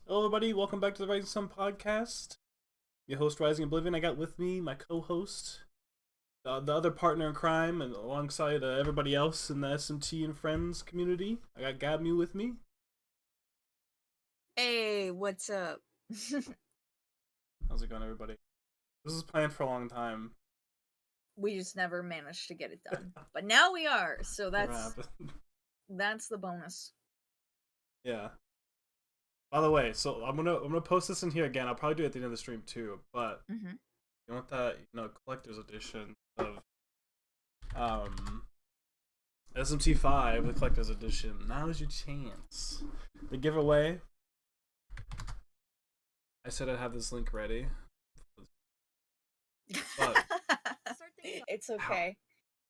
Hello, everybody. Welcome back to the Rising Sun podcast. Your host, Rising Oblivion. I got with me my co-host, the other partner in crime, and alongside everybody else in the SMT and Friends community. I got Gabs with me. Hey, what's up? How's it going, everybody? This is planned for a long time. We just never managed to get it done. But now we are, so Never that's happened. that's the bonus. Yeah. By the way, so I'm gonna post this in here again. I'll probably do it at the end of the stream too. But Mm-hmm. you want that collector's edition of SMT5, the collector's edition. Now's your chance. The giveaway. I said I'd have this link ready. But It's okay.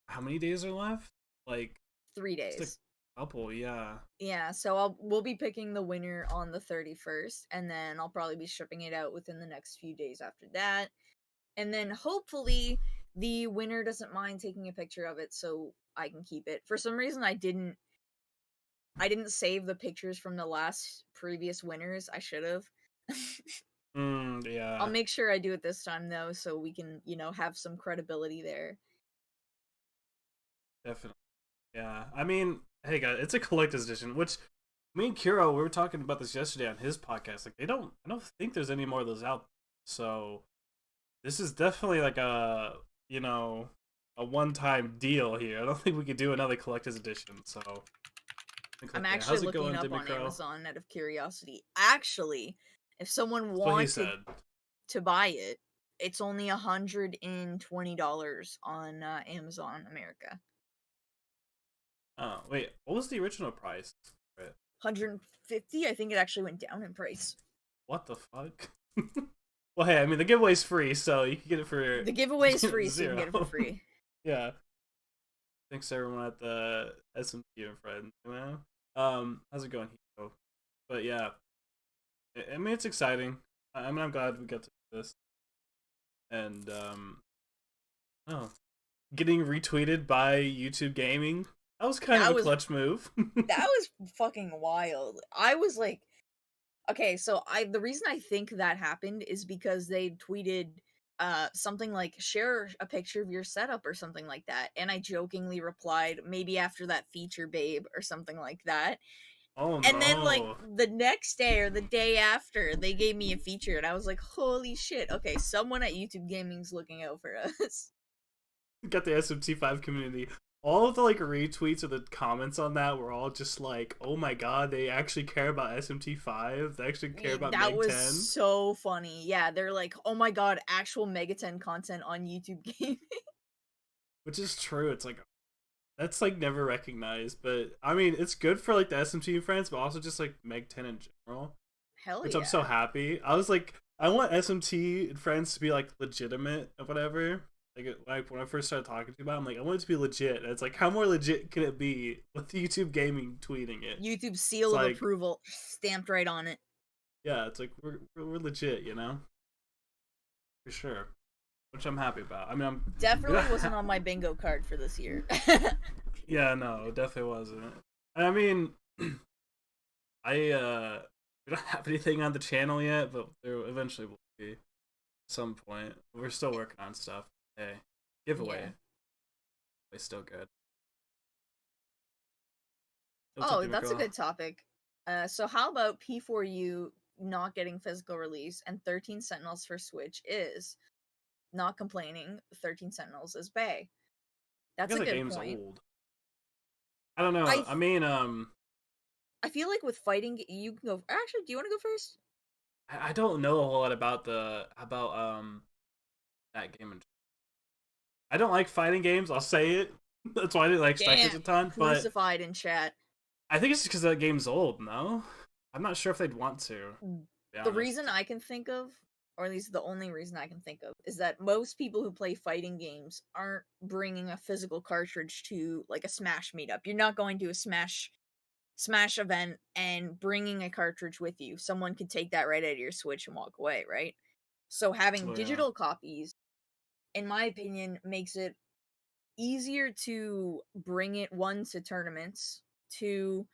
how many days are left? Like 3 just days. a couple, yeah. Yeah, so we'll be picking the winner on the 31st, and then I'll probably be shipping it out within the next few days after that. And then hopefully the winner doesn't mind taking a picture of it so I can keep it. For some reason I didn't save the pictures from the last previous winners. I should have. Yeah. I'll make sure I do it this time though, so we can, have some credibility there. Definitely. Yeah. I mean, hey guys, it's a collector's edition, which me and Kiro, we were talking about this yesterday on his podcast. Like I don't think there's any more of those out. So this is definitely like a one-time deal here. I don't think we could do another collector's edition. So I'm how's actually it going, looking up Demi on Crow? Amazon out of curiosity. Actually, if someone That's what he wanted said. to buy it, it's only $120 on Amazon America. Oh wait, what was the original price? Right. 150. I think it actually went down in price. What the fuck? Well, hey, I mean the giveaway's free, so you can get it for The giveaway is free, so you zero. can get it for free. Yeah. Thanks to everyone at the SMT and Friends. How's it going, Hito? But yeah, I mean it's exciting. I mean I'm glad we got to do this, and oh, getting retweeted by YouTube Gaming. That was kind of a clutch move. That was fucking wild. I was like, okay, so the reason I think that happened is because they tweeted something like share a picture of your setup or something like that, and I jokingly replied maybe after that feature babe or something like that. Oh And then like no. the next day or the day after they gave me a feature and I was like, holy shit, okay, someone at YouTube Gaming's looking out for us. Got the SMT5 community. All of the like retweets or the comments on that were all just like, "Oh my god, they actually care about SMT5. They actually care about That Meg was 10." so funny. Yeah, they're like, oh my god, actual Mega 10 content on YouTube Gaming. Which is true. It's like that's like never recognized, but I mean, it's good for like the SMT friends, but also just like Meg 10 in general. Hell Which yeah. I'm so happy. I was like, I want SMT friends to be like legitimate or whatever. Like when I first started talking to you about it, I'm like, I want it to be legit. And it's like, how more legit can it be with YouTube Gaming tweeting it? YouTube seal It's of like, approval stamped right on it. yeah, it's like we're legit, for sure. Which I'm happy about. I mean, I'm Definitely wasn't on my bingo card for this year. yeah, no, it definitely wasn't. I mean, we don't have anything on the channel yet, but there eventually will be at some point. We're still working on stuff. Hey, giveaway. Yeah. It's still good. Oh, that's a good topic. So how about P4U not getting physical release and 13 Sentinels for Switch is not complaining. 13 Sentinels is bae. That's a the good game's point. old. I don't know. I mean, I feel like with fighting, you can go. Actually, do you want to go first? I don't know a whole lot about that game. I don't like fighting games. I'll say it. That's why I didn't like Strikers a ton. Crucified in chat. I think it's just because that game's old. No, I'm not sure if they'd want to. The reason I can think of, or at least the only reason I can think of, is that most people who play fighting games aren't bringing a physical cartridge to like a Smash meetup. You're not going to a Smash event and bringing a cartridge with you. Someone could take that right out of your Switch and walk away, right? So having digital copies, in my opinion, makes it easier to bring it, one, to tournaments, to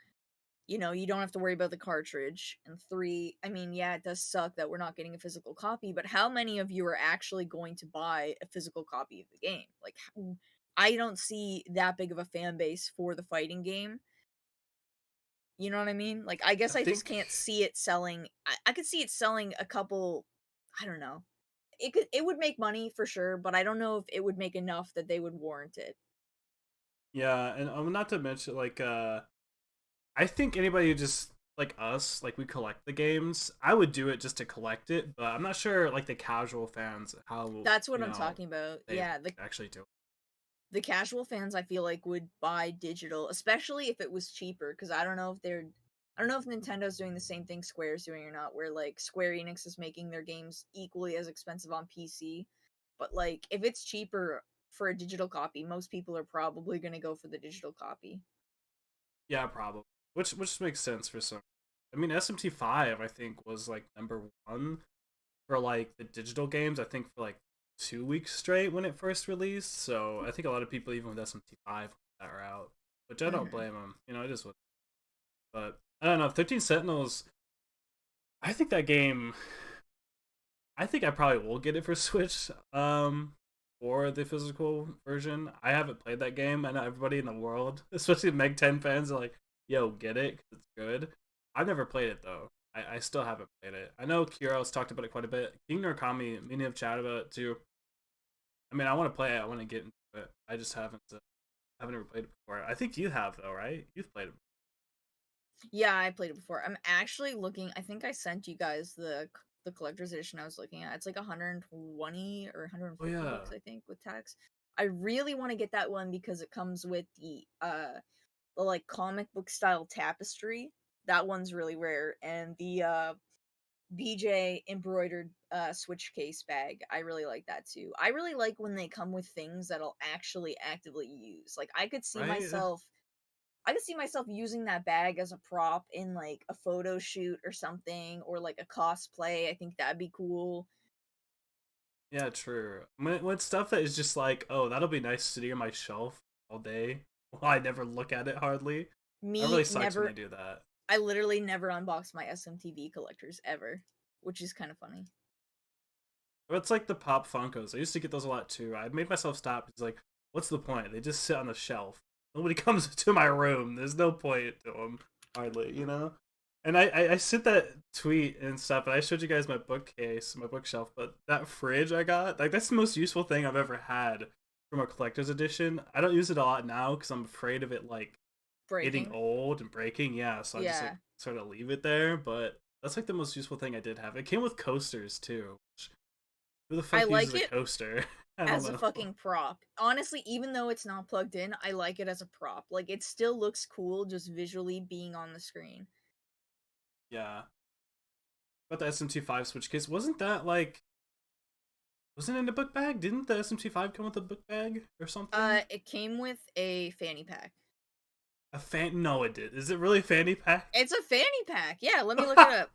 you know, you don't have to worry about the cartridge. And three, I mean, yeah, it does suck that we're not getting a physical copy, but how many of you are actually going to buy a physical copy of the game? Like, I don't see that big of a fan base for the fighting game. You know what I mean? Like, I I guess I just think, can't see it selling. I could see it selling a couple. I don't know. It would make money for sure, but I don't know if it would make enough that they would warrant it. yeah, and not to mention like I think anybody who just like us, like we collect the games, I would do it just to collect it, but I'm not sure like the casual fans how That's what I'm talking about. they Yeah, actually do. the casual fans I feel like would buy digital, especially if it was cheaper. Because I don't know if Nintendo's doing the same thing Square's doing or not, where like Square Enix is making their games equally as expensive on PC. But like, if it's cheaper for a digital copy, most people are probably gonna go for the digital copy. Yeah, probably. Which makes sense for some. I mean, SMT5 I think was like number 1 for like the digital games. I think for like 2 weeks straight when it first released. So I think a lot of people even with SMT5 went that route, which I don't Mm-hmm. blame them. You know, it is what. But I don't know. 13 Sentinels. I think that game. I think I probably will get it for Switch. Or the physical version. I haven't played that game. I know everybody in the world, especially Meg 10 fans, are like, "Yo, get it? 'Cause it's good." I've never played it though. I still haven't played it. I know Kiro's talked about it quite a bit. King Narukami, me and have chatted about it too. I mean, I want to play it. I want to get into it. I just haven't ever played it before. I think you have though, right? You've played it. Yeah, I played it before. I'm actually looking. I think I sent you guys the collector's edition I was looking at. It's like 120 or Oh 150 yeah, bucks, I think, with tax. I really want to get that one because it comes with the like comic book style tapestry. That one's really rare, and the BJ embroidered switch case bag. I really like that too. I really like when they come with things that I'll actually actively use. Like right? I could see myself using that bag as a prop in like a photo shoot or something, or like a cosplay. I think that'd be cool. Yeah, true. When stuff that is just like, oh, that'll be nice sitting on my shelf all day. Well, I never look at it hardly. That really Me sucks when they never. do that. I literally never unboxed my SMTV collectors ever, which is kind of funny. But it's like the pop Funkos. I used to get those a lot too. I made myself stop. It's like, what's the point? They just sit on the shelf. Nobody comes to my room. There's no point to them, hardly, you know? And I sent that tweet and stuff, and I showed you guys my bookcase, my bookshelf, but that fridge I got, like, that's the most useful thing I've ever had from a collector's edition. I don't use it a lot now because I'm afraid of it, like, getting Breaking. old and breaking. Yeah, so I just, like, Yeah, sort of leave it there, but that's, like, the most useful thing I did have. It came with coasters, too. Who the I fuck uses like a it coaster? I don't as a know. fucking prop. Honestly, even though it's not plugged in, I like it as a prop. Like it still looks cool just visually being on the screen. Yeah. But the SMT5 switch case, wasn't that like wasn't it in a book bag? Didn't the SMT5 come with a book bag or something? It came with a fanny pack. A fan? No, it did. Is it really a fanny pack? It's a fanny pack. Yeah, let me look it up.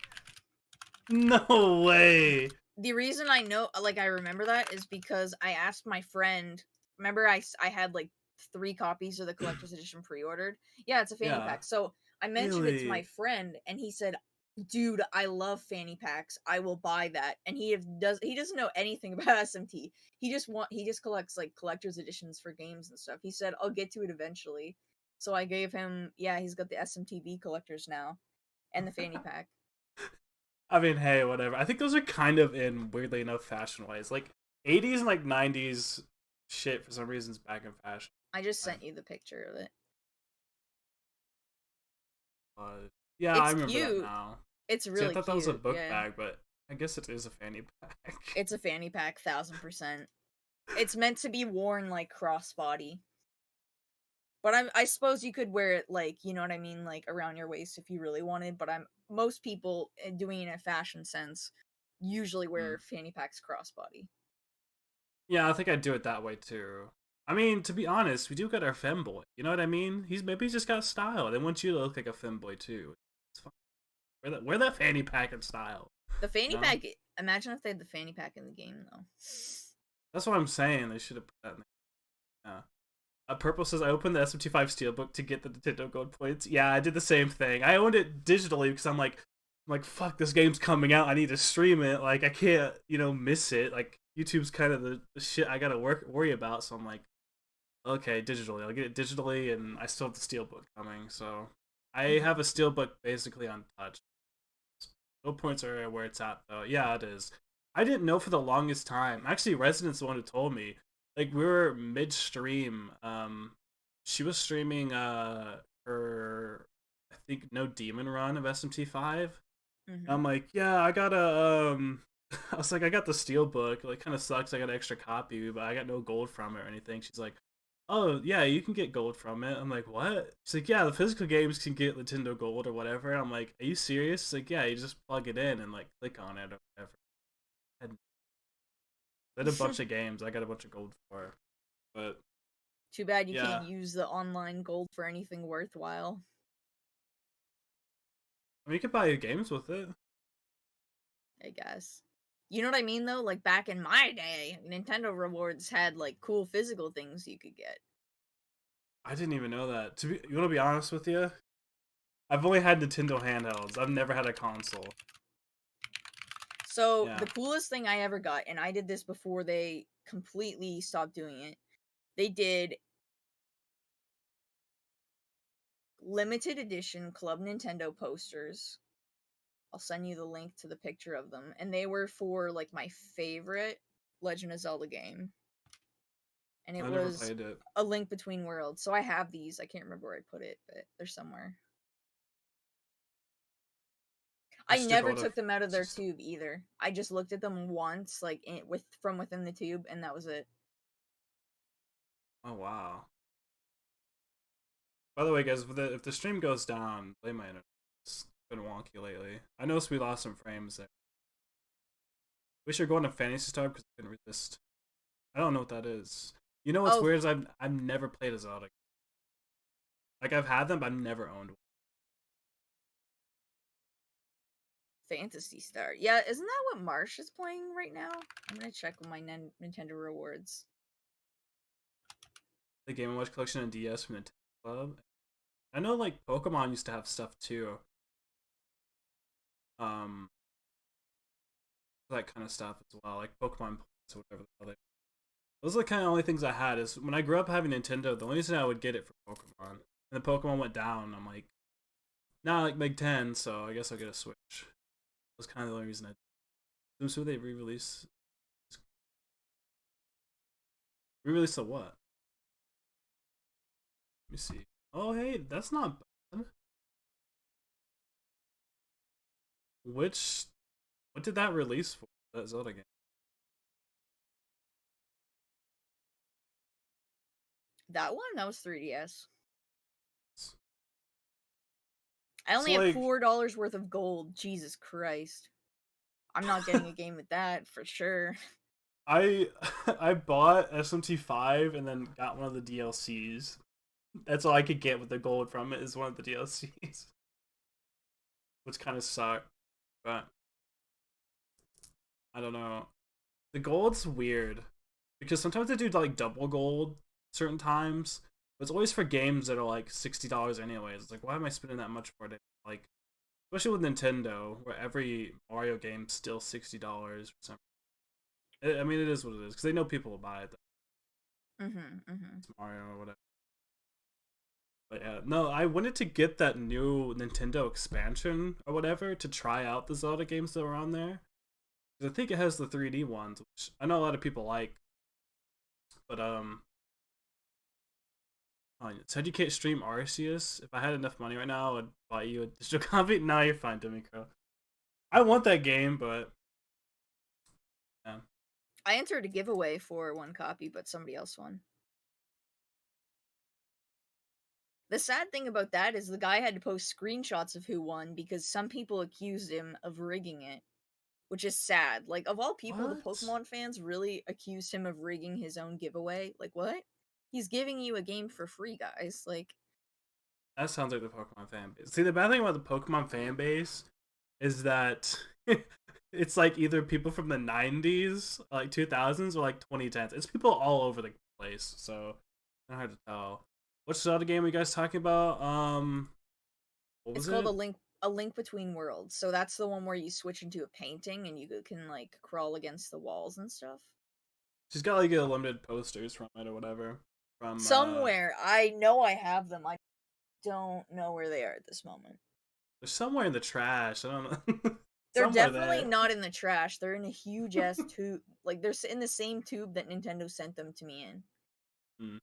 No way. The reason I know, like, I remember that is because I asked my friend. Remember, I had like 3 copies of the collector's edition pre-ordered. Yeah, it's a fanny Yeah. pack. So I mentioned it to my Really? friend, and he said, "Dude, I love fanny packs. I will buy that." And he doesn't know anything about SMT. He just collects like collector's editions for games and stuff. He said, "I'll get to it eventually." So I gave him. Yeah, he's got the SMTV collectors now, and the fanny pack. I mean, hey, whatever. I think those are kind of in weirdly enough fashion wise. Like 80s and like 90s shit for some reason is back in fashion. I just sent you the picture of it. Yeah, I It's remember that cute. now. It's See, I really thought that was a cute. book Yeah. bag, but I guess it is a fanny pack. It's a fanny pack, 1000%. It's meant to be worn like crossbody. But I suppose you could wear it like, you know what I mean, like around your waist if you really wanted. But I'm most people doing it in a fashion sense usually Mm. wear fanny packs crossbody. Yeah, I think I'd do it that way too. I mean, to be honest, we do got our femboy. You know what I mean? He's just got style. They want you to look like a femboy too. It's fine. Wear that fanny pack in style. The You fanny know? pack. Imagine if they had the fanny pack in the game though. That's what I'm saying. They should have put that in the, yeah. Purple says I opened the SMT5 Steelbook to get the Nintendo Gold points. Yeah, I did the same thing. I owned it digitally because I'm like, fuck, this game's coming out. I need to stream it. Like, I can't, miss it. Like, YouTube's kind of the shit I gotta worry about. So I'm like, okay, digitally. I'll get it digitally, and I still have the Steelbook coming. So I have a Steelbook basically untouched. No points are where it's at though. Yeah, it is. I didn't know for the longest time. Actually, Resident's the one who told me. Like we were midstream. She was streaming her I think no demon run of SMT5. I'm like, yeah, I got a I was like, I got the steel book. Like, kind of sucks. I got an extra copy, but I got no gold from it or anything. She's like, oh yeah, you can get gold from it. I'm like, what? She's like, yeah, the physical games can get Nintendo Gold or whatever. I'm like, are you serious? She's like, yeah, you just plug it in and like click on it or whatever. And I did a bunch of games. I got a bunch of gold for, but Too bad you yeah, can't use the online gold for anything worthwhile. I mean, you could buy games with it. I guess. You know what I mean though? Like back in my day, Nintendo rewards had like cool physical things you could get. I didn't even know that. You want to be honest with you? I've only had Nintendo handhelds. I've never had a console. So Yeah. the coolest thing I ever got, and I did this before they completely stopped doing it, they did limited edition Club Nintendo posters. I'll send you the link to the picture of them. And they were for like my favorite Legend of Zelda game. And it I never was played it. A Link Between Worlds. So I have these. I can't remember where I put it, but they're somewhere. I never took them out of their tube either. I just looked at them once, like from within the tube, and that was it. Oh wow! By the way, guys, if the stream goes down, blame my internet. It's been wonky lately. I noticed we lost some frames there. We should go on to Fantasy Star because I couldn't resist. I don't know what that is. You know what's weird is I've never played a Zelda. Like I've had them, but I've never owned one. Fantasy Star. Yeah, isn't that what Marsh is playing right now? I'm gonna check my Nintendo rewards. The Game & Watch collection and DS from Nintendo Club. I know like Pokemon used to have stuff too. That kind of stuff as well, like Pokemon Plus or whatever the hell. Those are the kind of only things I had. Is when I grew up having Nintendo, the only reason I would get it for Pokemon. And the Pokemon went down. I'm like, now like Big 10, so I guess I'll get a Switch. That was kind of the only reason I did. So they re-release the what? Let me see. Oh hey, that's not bad. What did that release for? That Zelda game? That one? That was 3DS. I only have $4 worth of gold. Jesus Christ. I'm not getting a game with that for sure. I bought SMT5 and then got one of the DLCs. That's all I could get with the gold from it is one of the DLCs. Which kind of sucked. But I don't know. The gold's weird. Because sometimes they do like double gold certain times. But it's always for games that are like $60 anyways. It's like, why am I spending that much for it? Like, especially with Nintendo, where every Mario game's still $60 for some. I mean, it is what it is because they know people will buy it. It's Mario or whatever. But yeah, no, I wanted to get that new Nintendo expansion or whatever to try out the Zelda games that were on there. Because I think it has the 3D ones, which I know a lot of people like. But said you can't stream Arceus. If I had enough money right now, I'd buy you a digital copy. No, you're fine, Demiko. I want that game, but yeah. I entered a giveaway for one copy, but somebody else won. The sad thing about that is the guy had to post screenshots of who won because some people accused him of rigging it, which is sad. Like, of all people, the Pokemon fans really accused him of rigging his own giveaway. Like, what? He's giving you a game for free, guys. Like, that sounds like the Pokemon fan base. See, the bad thing about the Pokemon fan base is that it's like either people from the 90s, like 2000s, or like 2010s. It's people all over the place. So Not hard to tell. What's the other game you guys talking about? What It's was called it? A Link Between Worlds. So that's the one where you switch into a painting and you can like crawl against the walls and stuff. She's got like a limited posters from it or whatever. From Somewhere I know I have them. I don't know where they are at this moment. They're somewhere in the trash. I don't know. They're Somewhere definitely there. not in the trash. They're in a huge ass tube. Like they're in the same tube that Nintendo sent them to me in. Hmm.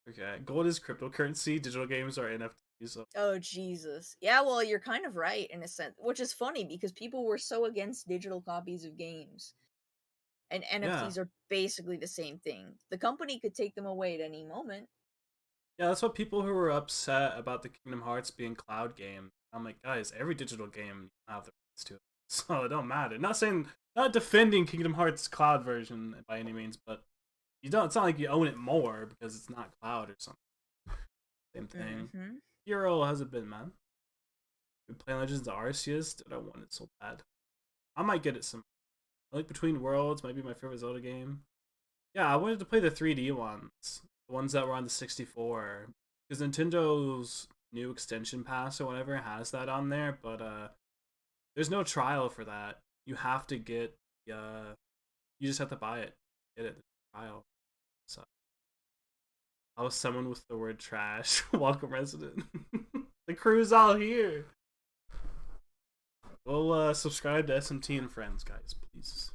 Okay. Gold is cryptocurrency. Digital games are NFTs. So. Oh Jesus. Yeah, well, you're kind of right in a sense, which is funny because people were so against digital copies of games. And Yeah. NFTs are basically the same thing. The company could take them away at any moment. Yeah, that's what people who were upset about the Kingdom Hearts being cloud game. I'm like, guys, every digital game you have the rights to it. So it don't matter. Not saying not defending Kingdom Hearts cloud version by any means, but you don't it's not like you own it more because it's not cloud or something. Same thing. Mm-hmm. Hero has it been, man. Been playing Legends of Arceus, dude, I want it so bad. I might get it some like Between Worlds might be my favorite Zelda game. Yeah, I wanted to play the 3D ones, the ones that were on the 64, because Nintendo's new extension pass or whatever has that on there. But there's no trial for that. You have to get you just have to buy it, get it. The trial. So I was someone with the word trash. Welcome, resident. The crew's all here. Well, subscribe to SMT and Friends, guys, please.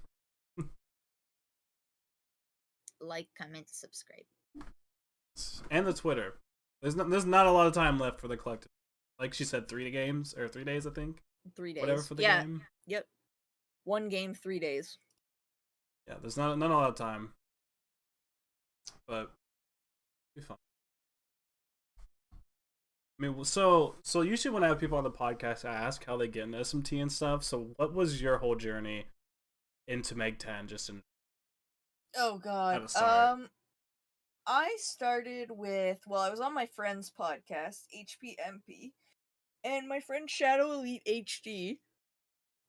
Like, comment, subscribe. And the Twitter. There's not a lot of time left for the collective. Like she said, 3 games or 3 days, I think. 3 days. Whatever for the yeah. game. Yep. 1 game, 3 days. Yeah, there's not a lot of time, but it'll be fun. I mean, so usually when I have people on the podcast, I ask how they get into SMT and stuff. So what was your whole journey into Meg 10? Just in Oh how god. to start. I started with, well, I was on my friend's podcast, HPMP, and my friend Shadow Elite HD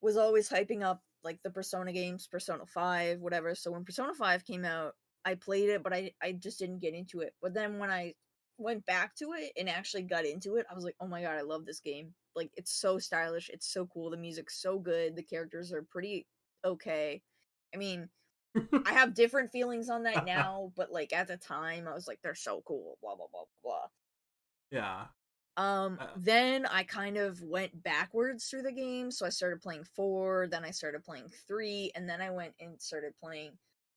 was always hyping up like the Persona games, Persona 5, whatever. So when Persona 5 came out, I played it, but I just didn't get into it. But then when I went back to it and actually got into it, I was like, "Oh my god, I love this game. Like it's so stylish, it's so cool, the music's so good, the characters are pretty okay." I mean, I have different feelings on that now, but like at the time I was like they're so cool, blah blah blah blah. Yeah. Then I kind of went backwards through the game. So I started playing 4, then I started playing 3, and then I went and started playing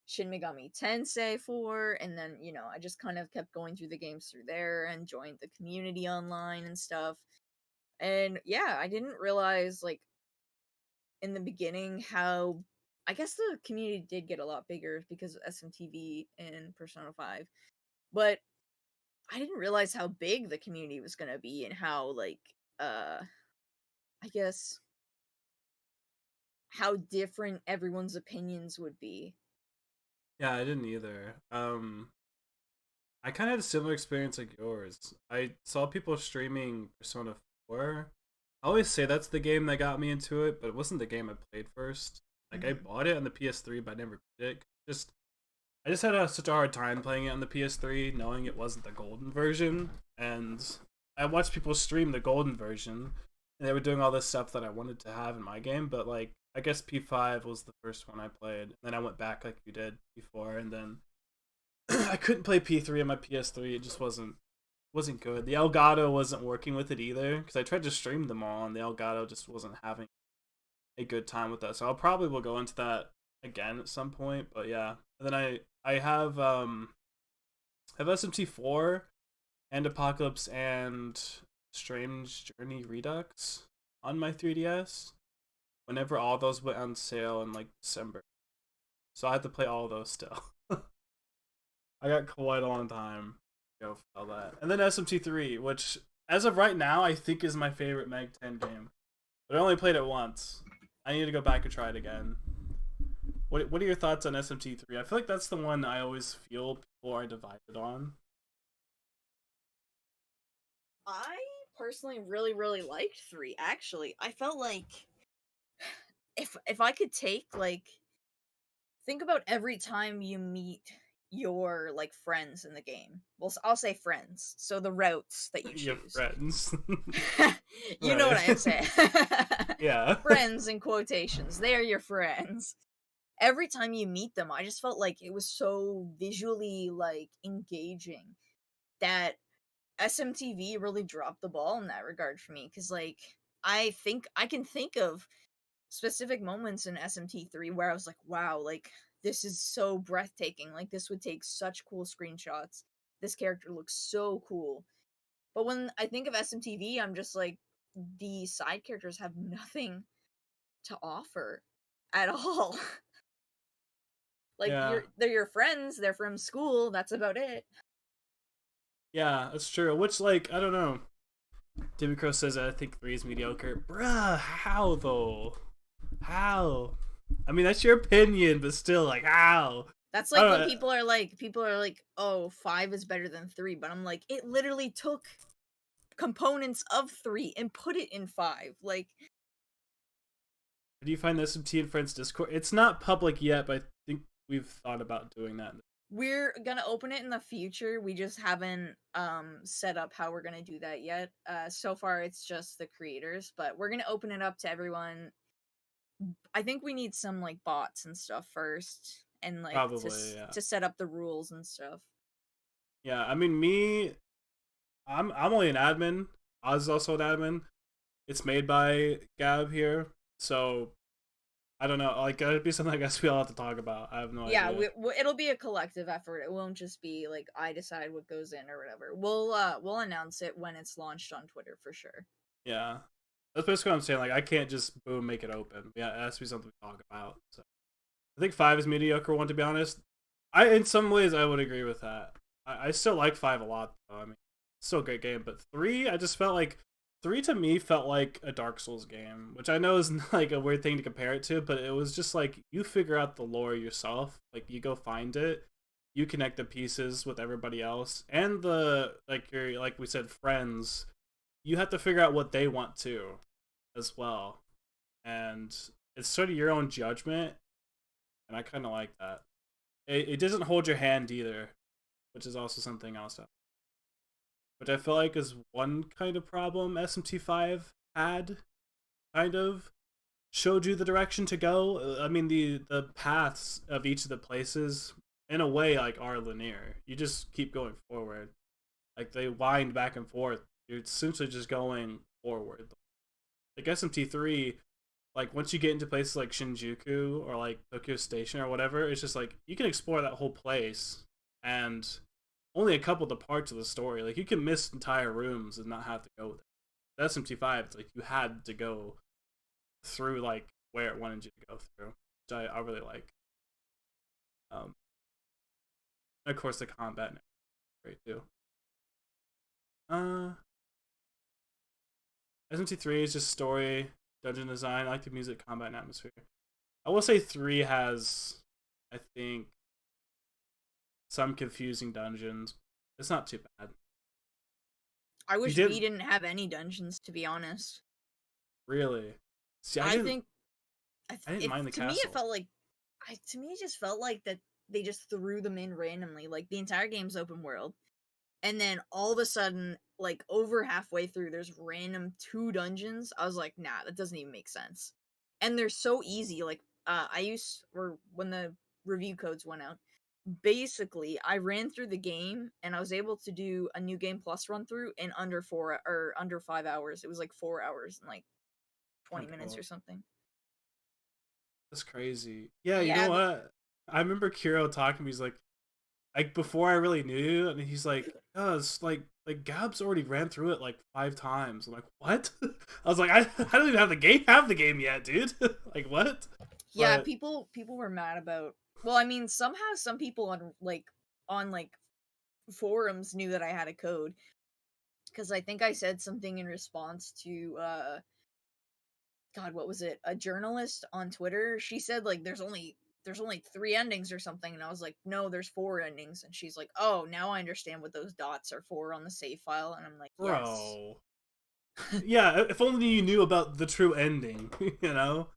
Shin Megami Tensei 4, and then, I just kind of kept going through the games through there and joined the community online and stuff. And yeah, I didn't realize, like, in the beginning how. I guess the community did get a lot bigger because of SMTV and Persona 5. But I didn't realize how big the community was gonna be and how like I guess how different everyone's opinions would be. Yeah, I didn't either. I kind of had a similar experience like yours. I saw people streaming Persona 4. I always say that's the game that got me into it, but it wasn't the game I played first. Like I Mm-hmm. bought it on the PS3, but I never beat it. I just had such a hard time playing it on the PS3, knowing it wasn't the golden version. And I watched people stream the golden version, and they were doing all this stuff that I wanted to have in my game. But like, I guess P5 was the first one I played. And then I went back like you did P4, and then I couldn't play P3 on my PS3. It just wasn't good. The Elgato wasn't working with it either because I tried to stream them all, and the Elgato just wasn't having a good time with that. So I'll probably will go into that again at some point. But yeah, and then I have SMT4 and Apocalypse and Strange Journey Redux on my 3DS. Whenever all those went on sale in like December, so I had to play all of those still. I got quite a long time to go for all that, and then SMT3, which as of right now I think is my favorite Meg 10 game, but I only played it once. I need to go back and try it again. What are your thoughts on SMT3? I feel like that's the one I always feel people are divided on. I personally really really liked 3 actually. I felt like if I could take like think about every time you meet your like friends in the game. Well, I'll say friends. So the routes that you Your choose. friends. You know what Right. I'm saying. Yeah. Friends in quotations. They are your friends. Every time you meet them, I just felt like it was so visually like engaging that SMTV really dropped the ball in that regard for me, cuz like I think I can think of specific moments in SMT3 where I was like, wow, like this is so breathtaking. Like this would take such cool screenshots. This character looks so cool. But when I think of SMTV, I'm just like the side characters have nothing to offer at all. Like Yeah. they're your friends, they're from school, that's about it. Yeah, that's true. Which, like, I don't know. Timmy Crow says I think 3 is mediocre. Bruh, how though? How? I mean, that's your opinion, but still, like, how? That's I like don't when know. people are like, "Oh, 5 is better than 3." But I'm like, it literally took components of 3 and put it in 5. Like Do you find this SMT and Friends Discord? It's not public yet, but I think we've thought about doing that. we're gonna open it in the future. We just haven't set up how we're gonna do that yet. So far it's just the creators, but we're gonna open it up to everyone. I think we need some like bots and stuff first, and like Probably, yeah. to set up the rules and stuff. Yeah, I mean, I'm only an admin. Oz is also an admin. It's made by Gab here, so I don't know. Like, it'd be something I guess we all have to talk about. I have no Yeah, idea. it'll be a collective effort. It won't just be like I decide what goes in or whatever. We'll announce it when it's launched on Twitter for sure. Yeah, that's basically what I'm saying. Like, I can't just boom make it open. Yeah, it has to be something we talk about. So I think 5 is mediocre one, to be honest. In some ways I would agree with that. I still like 5 a lot though. I mean, it's still a great game, but 3 I just felt like 3 to me felt like a Dark Souls game, which I know is like a weird thing to compare it to, but it was just like you figure out the lore yourself. Like you go find it, you connect the pieces with everybody else, and the like your like we said friends. You have to figure out what they want to, as well, and it's sort of your own judgment, and I kind of like that. It doesn't hold your hand either, which is also something else. Which I feel like is one kind of problem SMT5 had, kind of showed you the direction to go. I mean, the paths of each of the places, in a way, like are linear. You just keep going forward. Like they wind back and forth. You're essentially just going forward. Like SMT3, like once you get into places like Shinjuku or like Tokyo Station or whatever, it's just like you can explore that whole place and only a couple of the parts of the story. Like you can miss entire rooms and not have to go there. SMT5, it's like you had to go through like where it wanted you to go through, which I really like. And of course the combat is great too. SMT3 is just story, dungeon design. I like the music, combat, and atmosphere. I will say 3 has, I think, some confusing dungeons. It's not too bad. I wish we didn't have any dungeons, to be honest. Really? See, I think I didn't mind the to castle. me it felt like to me it just felt like that they just threw them in randomly. Like the entire game's open world, and then all of a sudden, like over halfway through, there's random 2 dungeons. I was like, nah, that doesn't even make sense. And they're so easy. Like or when the review codes went out, basically I ran through the game and I was able to do a new game plus run through in under 4 or under 5 hours. It was like 4 hours and like 20 minutes or something. That's crazy. Yeah, you Yeah, know what? I remember Kiro talking to me. He's like before I really knew, and he's like, "Oh, it's like Gabs already ran through it like 5 times." I'm like, "What?" I was like, "I don't even have the game yet, dude." Like what? yeah, But people were mad about. Well, I mean, somehow some people on like forums knew that I had a code because I think I said something in response to God, what was it? A journalist on Twitter. She said like there's only 3 endings or something, and I was like, no, there's 4 endings, and she's like, oh, now I understand what those dots are for on the save file, and I'm like, yes. bro, yeah, if only you knew about the true ending. You know,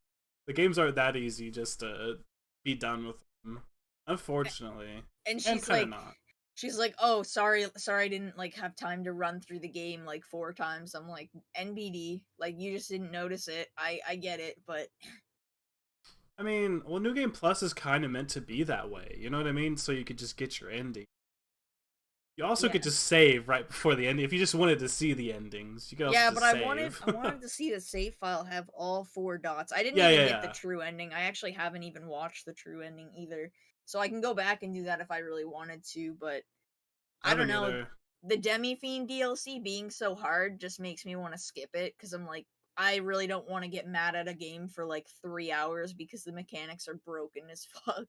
the games aren't that easy just to be done with them. Unfortunately. And and kind of not. she's like, "Oh, sorry, I didn't like have time to run through the game like 4 times." I'm like, "NBD, like you just didn't notice it. I get it, but I mean, well, New Game Plus is kind of meant to be that way. You know what I mean? So you could just get your ending. You also could yeah, just save right before the ending if you just wanted to see the endings. You could also yeah." But just save. I wanted to see the save file have all 4 dots. I didn't Yeah, even yeah, get the yeah. true ending. I actually haven't even watched the true ending either, so I can go back and do that if I really wanted to. But I I don't haven't know. either. The Demi Fiend DLC being so hard just makes me want to skip it because I'm like, I really don't want to get mad at a game for like 3 hours because the mechanics are broken as fuck.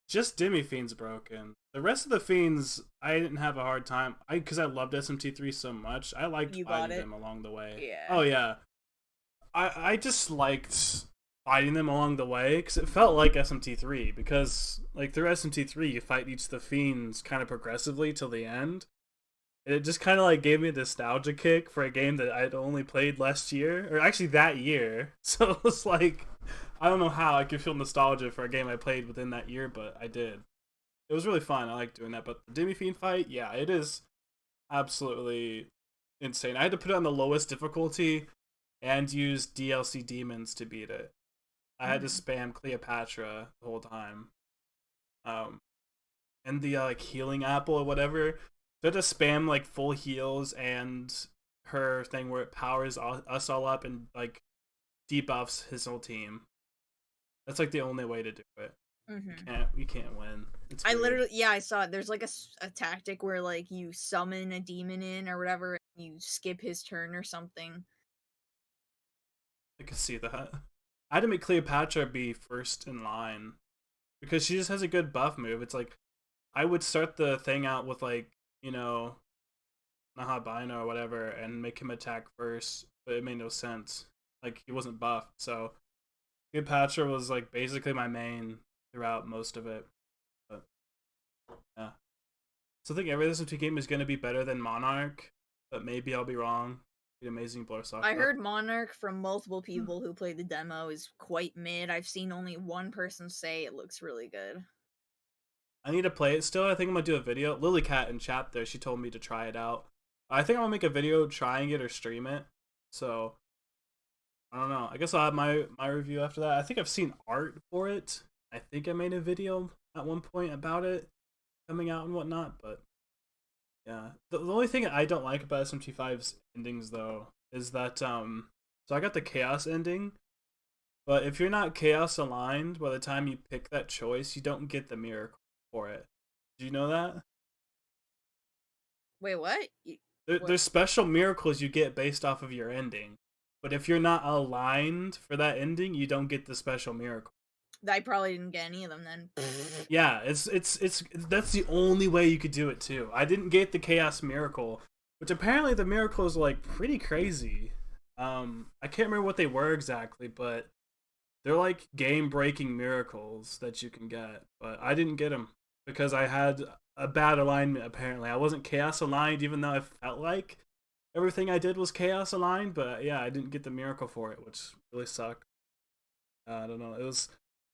Just Demi Fiend's broken. The rest of the fiends, I didn't have a hard time. Because I loved SMT3 so much. I liked You got fighting it? them along the way. Yeah. Oh yeah, I just liked fighting them along the way because it felt like SMT3. Because like through SMT3, you fight each of the fiends kind of progressively till the end. And it just kind of like gave me a nostalgia kick for a game that I'd only played last year, or actually that year. So it was like, I don't know how I could feel nostalgia for a game I played within that year, but I did. It was really fun. I like doing that. But the Demi Fiend fight, yeah, it is absolutely insane. I had to put it on the lowest difficulty and use DLC demons to beat it. I had to Hmm. spam Cleopatra the whole time. Um, and the like healing apple or whatever. So I had to spam like full heals and her thing where it powers us all up and like debuffs his whole team. That's like the only way to do it. Hmm. We can't win. It's I weird. literally, yeah, I saw it. There's like a tactic where like you summon a demon in or whatever, and you skip his turn or something. I could see that. I had to make Cleopatra be first in line because she just has a good buff move. It's like I would start the thing out with like, you know, Nahabino or whatever and make him attack first, but it made no sense. Like he wasn't buffed, so Cleopatra was like basically my main throughout most of it. But yeah. So I think every SMT game is gonna be better than Monarch, but maybe I'll be wrong. The amazing Blur I Sakura. heard Monarch from multiple people who played the demo is quite mid. I've seen only one person say it looks really good. I need to play it still. I think I'm gonna do a video. Lily Cat in chat there, she told me to try it out. I think I'm gonna make a video trying it or stream it. So I don't know. I guess I'll have my review after that. I think I've seen art for it. I think I made a video at one point about it coming out and whatnot, but yeah. The only thing I don't like about SMT5's endings though is that so I got the chaos ending, but if you're not chaos aligned by the time you pick that choice, you don't get the miracle for it. Do you know that? Wait, what? What? There's special miracles you get based off of your ending. But if you're not aligned for that ending, you don't get the special miracle. I probably didn't get any of them then. Yeah, it's that's the only way you could do it too. I didn't get the chaos miracle, which apparently the miracle is like pretty crazy. I can't remember what they were exactly, but they're like game breaking miracles that you can get. But I didn't get them because I had a bad alignment. Apparently, I wasn't chaos aligned, even though I felt like everything I did was chaos aligned. But yeah, I didn't get the miracle for it, which really sucked. I don't know. It was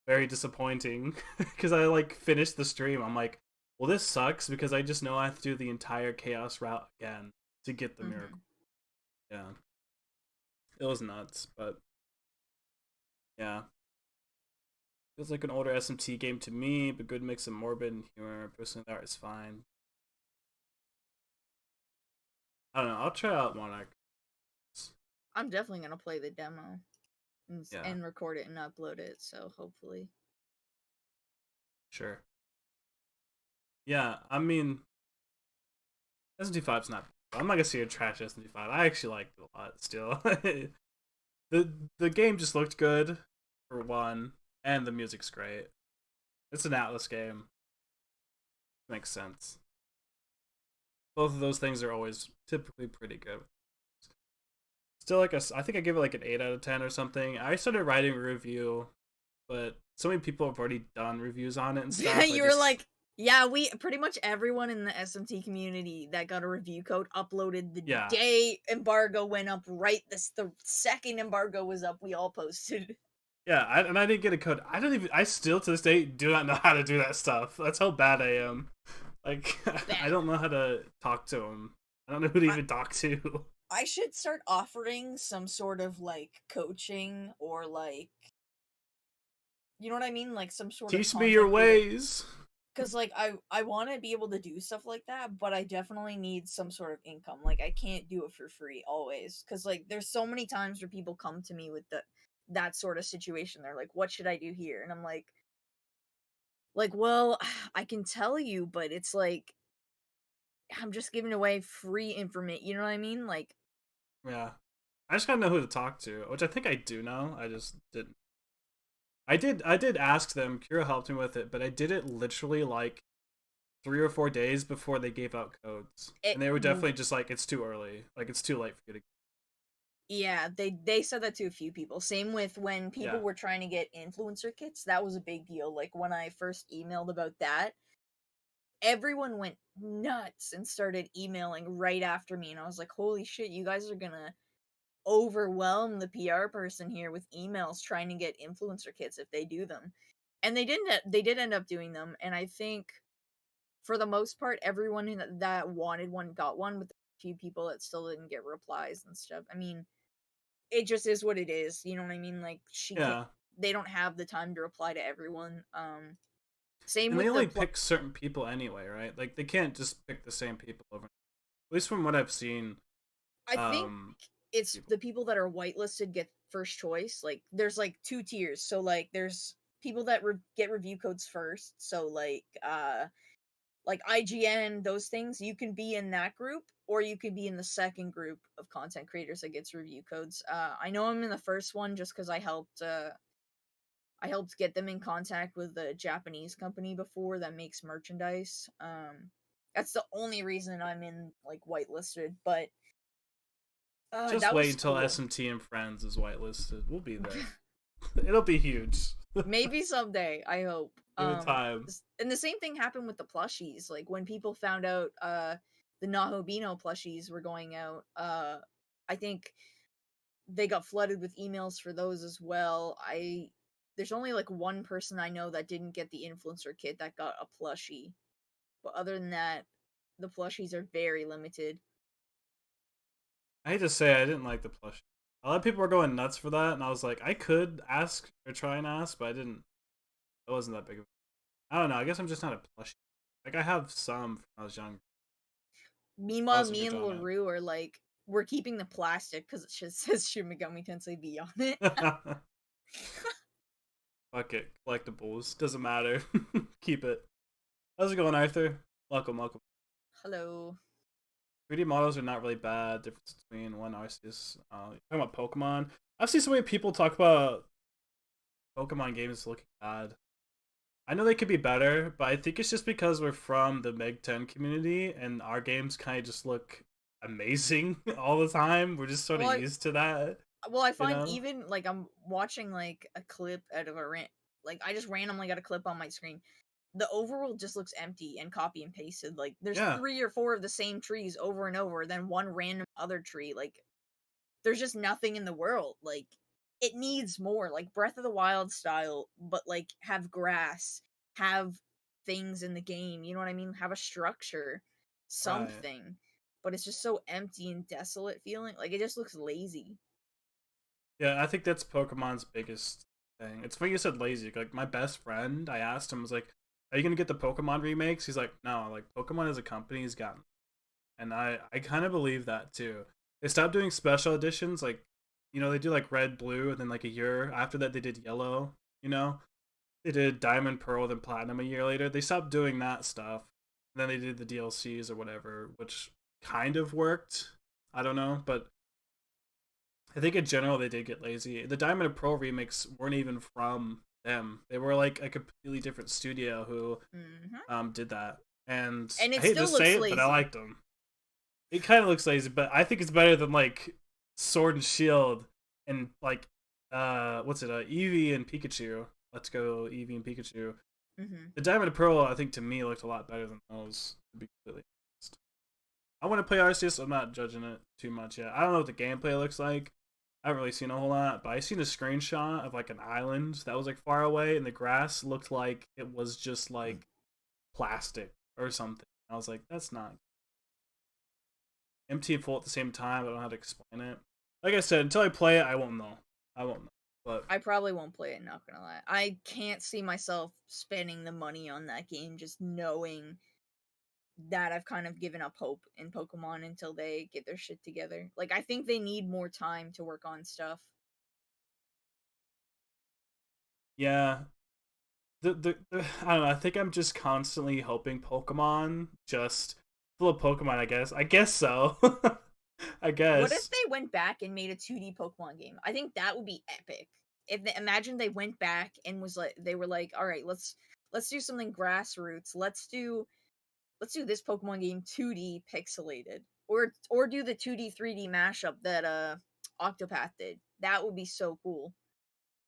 very disappointing because I like finished the stream. I'm like, well, this sucks because I just know I have to do the entire chaos route again to get the Hmm. miracle. Yeah, it was nuts, but yeah, feels like an older SMT game to me, but good mix of morbid and humor. Personally, the art is fine. I don't know. I'll try out Monarch. I'm definitely gonna play the demo Yeah, and record it and upload it. So hopefully, sure. Yeah, I mean, SMT5's not. I'm not gonna say a trash SMT5. I actually liked it a lot. Still, the game just looked good for one, and the music's great. It's an Atlas game. Makes sense. Both of those things are always typically pretty good. Still, like I think I give it like an 8 out of 10 or something. I started writing a review, but so many people have already done reviews on it and stuff. I you were just like, yeah, we pretty much everyone in the SMT community that got a review code uploaded the yeah. day embargo went up. Right, this the second embargo was up, we all posted. Yeah, and I didn't get a code. I still to this day do not know how to do that stuff. That's how bad I am. Like, I Bad. don't know how to talk to him. I don't know who to I even talk to. I should start offering some sort of like coaching or like you know what I mean, like some sort of Teach me your content creator. ways. Because like I want to be able to do stuff like that, but I definitely need some sort of income. Like I can't do it for free always. Because like there's so many times where people come to me with that sort of situation. They're like, "What should I do here?" And I'm like, well, I can tell you, but it's like I'm just giving away free information. You know what I mean? Like Yeah, I just gotta know who to talk to, which I think I do know. I just didn't. I did ask them. Kira helped me with it, but I did it literally like 3 or 4 days before they gave out codes, it. and they were definitely just like, "It's too early. Like it's too late for you to." Yeah, they said that to a few people. Same with when people Yeah, were trying to get influencer kits. That was a big deal. Like when I first emailed about that, everyone went nuts and started emailing right after me and I was like, "Holy shit, you guys are going to overwhelm the PR person here with emails trying to get influencer kits if they do them." And they did end up doing them, and I think for the most part everyone that wanted one got one, with a few people that still didn't get replies and stuff. I mean, it just is what it is, you know what I mean? Like she can't yeah, they don't have the time to reply to everyone. Same and they with the only pick certain people anyway, right? Like they can't just pick the same people over. At least from what I've seen, I think um, it's people. the people that are whitelisted get first choice. Like there's like two tiers. So like there's people that get review codes first. So like IGN, those things, you can be in that group or you could be in the second group of content creators that gets review codes. I know I'm in the first one just cuz I helped get them in contact with a Japanese company before that makes merchandise. That's the only reason I'm in like whitelisted, but Just that wait was until cool. SMT and Friends is whitelisted. We'll be there. It'll be huge. Maybe someday, I hope. Give it time. And the same thing happened with the plushies. Like when people found out the Nahobino plushies were going out, I think they got flooded with emails for those as well. I There's only like one person I know that didn't get the influencer kit that got a plushie. But other than that, the plushies are very limited. I hate to say I didn't like the plush. A lot of people were going nuts for that, and I was like, I could ask or try and ask, but I didn't. It wasn't that big of. I don't know. I guess I'm just not a plushie. Like I have some from when I was young. I Meanwhile, wasn't me huge and on it. LaRue are like, we're keeping the plastic because it just says Shin Megami Tensei B on it. Fuck it, collectibles doesn't matter. Keep it. How's it going, Arthur? Welcome, welcome. Hello. 3D models are not really bad. Difference between one Arceus. Talking about Pokemon. I've seen so many people talk about Pokemon games looking bad. I know they could be better, but I think it's just because we're from the Meg 10 community and our games kind of just look amazing all the time. We're just sort of Well, used to that, I you find know? even like I'm watching like a clip out of like I just randomly got a clip on my screen. The overworld just looks empty and copy and pasted. Like there's Yeah, three or four of the same trees over and over, then one random other tree. Like there's just nothing in the world. Like it needs more, like Breath of the Wild style, but like have grass, have things in the game. You know what I mean? Have a structure, right. something. But it's just so empty and desolate feeling. Like it just looks lazy. Yeah, I think that's Pokemon's biggest thing. It's funny you said lazy. Like my best friend, I asked him, I was like, "Are you gonna get the Pokemon remakes?" He's like, "No." Like Pokemon as a company has gotten, and I kind of believe that too. They stopped doing special editions, like they do like red, blue, and then like a year after that they did yellow. You know, they did diamond, pearl, then platinum a year later. They stopped doing that stuff. And then they did the DLCs or whatever, which kind of worked. I don't know, but I think in general they did get lazy. The Diamond and Pearl remakes weren't even from them. They were like a completely different studio who Hmm. did that. And And I it hate to still looks say it, but I lazy. liked them. It kind of looks lazy, but I think it's better than like Sword and Shield and like what's it? Eevee and Pikachu. Let's go Eevee and Pikachu. Hmm. The Diamond and Pearl, I think to me looked a lot better than those. To be completely honest, I want to play Arceus. I'm not judging it too much yet. I don't know what the gameplay looks like. I haven't really seen a whole lot, but I seen a screenshot of like an island that was like far away, and the grass looked like it was just like plastic or something. I was like, that's not empty and full at the same time. I don't know how to explain it. Like I said, until I play it, I won't know. I won't know. But I probably won't play it, not gonna lie. I can't see myself spending the money on that game just knowing that I've kind of given up hope in Pokemon until they get their shit together. Like, I think they need more time to work on stuff. yeah, the I don't know. I think I'm just constantly hoping Pokemon just full of Pokemon. I guess so. I What if guess they went back and made a 2D Pokemon game? I think that would be epic. If they, imagine they went back and was like they were like, "All right, let's do something grassroots. Let's do this Pokemon game 2D pixelated, or do the 2D 3D mashup that Octopath did. That would be so cool."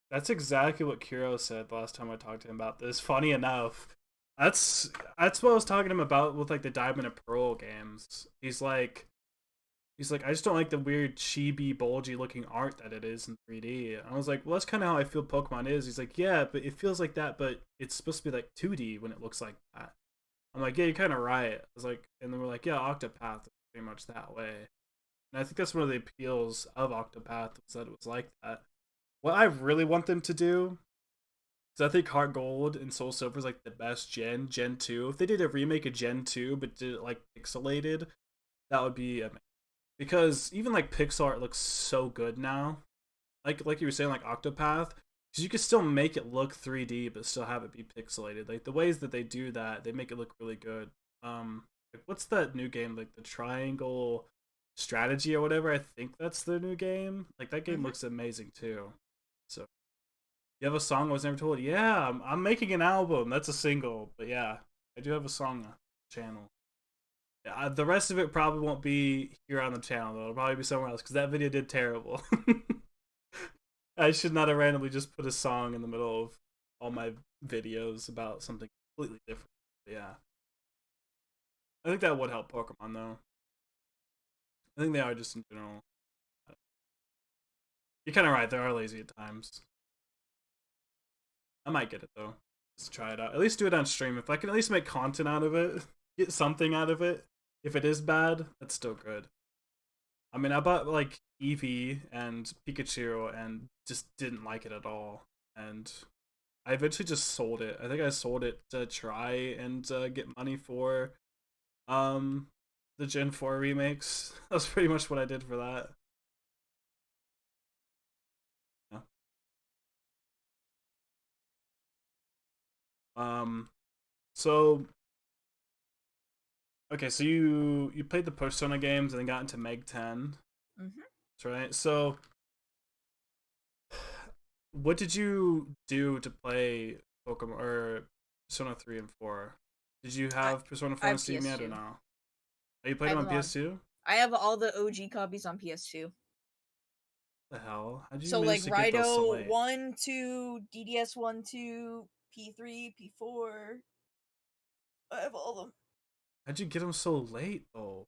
that's exactly what Kuro said last time I talked to him about this. Funny enough, that's that's what I was talking to him about with like the Diamond and Pearl games. He's like, I just don't like the weird chibi, bulgy looking art that it is in 3D. And I was like, well, that's kind of how I feel Pokemon is. He's like, yeah, but it feels like that, but it's supposed to be like 2D when it looks like that. I'm like, yeah, you're kind of right. I was like, and then we're like, yeah, Octopath is pretty much that way. And I think that's one of the appeals of Octopath was that it was like that. What I really want them to do is I think Heart Gold and Soul Silver is like the best Gen 2. If they did a remake of Gen 2 but did it like pixelated, that would be amazing. Because even like pixel art looks so good now. Like you were saying, like Octopath, because you can still make it look 3D but still have it be pixelated. Like the ways that they do that, they make it look really good. Like what's that new game? Like the Triangle Strategy or whatever. I think that's the new game. Like that game Mm-hmm. looks amazing too. So you have a song I was never told. Yeah, I'm making an album. That's a single, but yeah, I do have a song on the channel. Yeah, the rest of it probably won't be here on the channel though. It'll probably be somewhere else because that video did terrible. I should not have randomly just put a song in the middle of all my videos about something completely different. But yeah, I think that would help Pokemon though. I think they are just in general. You're kind of right. They are lazy at times. I might get it though. Just try it out. At least do it on stream. If I can at least make content out of it, get something out of it. If it is bad, that's still good. I mean, I bought like Eevee and Pikachu and just didn't like it at all. And I eventually just sold it. I think I sold it to try and get money for um the Gen 4 remakes. That's pretty much what I did for that. Yeah. Um so okay, so you played the Persona games and then got into Meg 10. Mm-hmm. That's right. So what did you do to play Pokemon or Persona 3 and 4? Did you I have Persona I 4 on have Steam yet or PS2. no? Are you I playing have them on them on. PS2? I have all the OG copies on PS2. The hell? How'd you So like manage to get those so Rido late? 1, 2, DDS 1, 2, P3, P4. I have all of them. How'd you get them so late though?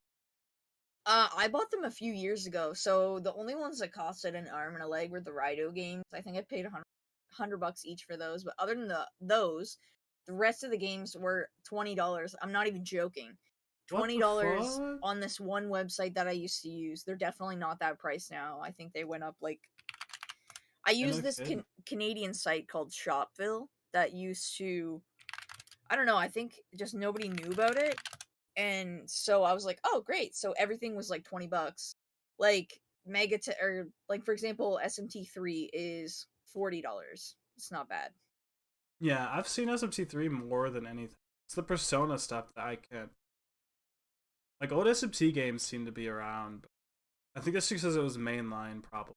I bought them a few years ago, so the only ones that costed an arm and a leg were the Rido games. I think I paid $100 each for those, but other than those, the rest of the games were $20. I'm not even joking. What the $20 fuck? on this one website that I used to use. They're definitely not that price now. I think they went up like I Yeah, use no this kidding. Canadian site called Shopville that used to I don't know, I think just nobody knew about it. And so I was like, "Oh, great." So everything was like $20. Like or like for example, SMT3 is $40. It's not bad. Yeah, I've seen SMT3 more than anything. It's the Persona stuff that I can't. Like old SMT games seem to be around. But I think that's because it was mainline, probably.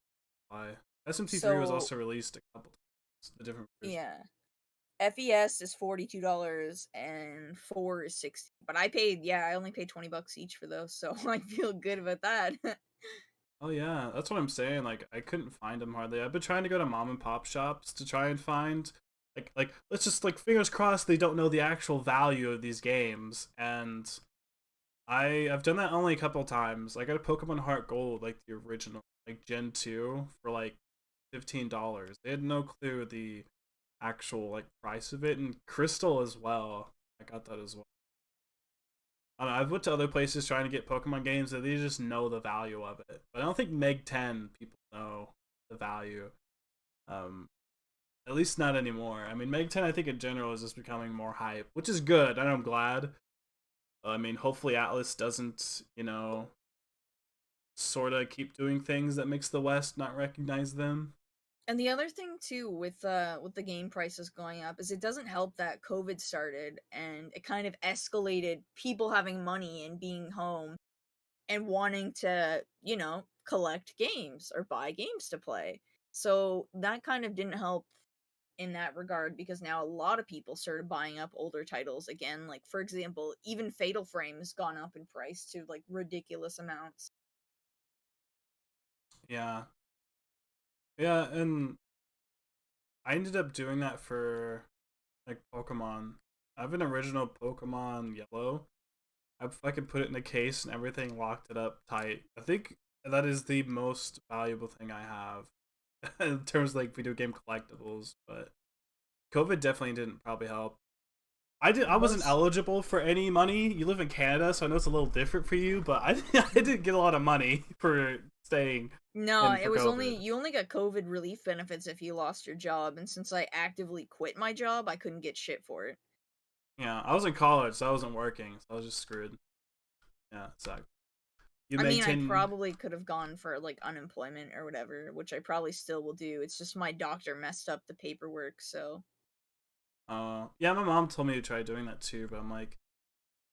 Why SMT3 was So, also released a couple times, the different versions. yeah. FES is $42 and 4 is 60. But I only paid $20 each for those, so I feel good about that. Oh yeah, that's what I'm saying. Like I couldn't find them hardly. I've been trying to go to mom and pop shops to try and find like let's just like fingers crossed they don't know the actual value of these games and I've done that only a couple times. I got a Pokemon Heart Gold, like the original, like Gen 2, for like $15. They had no clue the actual like price of it, and Crystal as well. I got that as well. I've went to other places trying to get Pokemon games that they just know the value of it, but I don't think Meg 10 people know the value. Um, at least not anymore. I mean, Meg 10 I think in general is just becoming more hype, which is good, and I'm glad. I mean, hopefully Atlas doesn't, sort of keep doing things that makes the West not recognize them. And the other thing too with the game prices going up is it doesn't help that COVID started and it kind of escalated people having money and being home and wanting to, collect games or buy games to play. So that kind of didn't help in that regard because now a lot of people started buying up older titles again. Like for example, even Fatal Frame has gone up in price to like ridiculous amounts. Yeah, yeah, and I ended up doing that for like Pokemon. I have an original Pokemon Yellow. I fucking put it in a case and everything, locked it up tight. I think that is the most valuable thing I have in terms of like video game collectibles. But COVID definitely didn't probably help. I wasn't Most eligible for any money. You live in Canada, so I know it's a little different for you. But I I didn't get a lot of money for staying No, in it for was only COVID. you only got COVID relief benefits if you lost your job, and since I actively quit my job, I couldn't get shit for it. Yeah, I was in college, so I wasn't working, so I was just screwed. Yeah, it sucked. You I mean, I maintain. probably could have gone for like unemployment or whatever, which I probably still will do. It's just my doctor messed up the paperwork, so Yeah, my mom told me to try doing that too, but I'm like,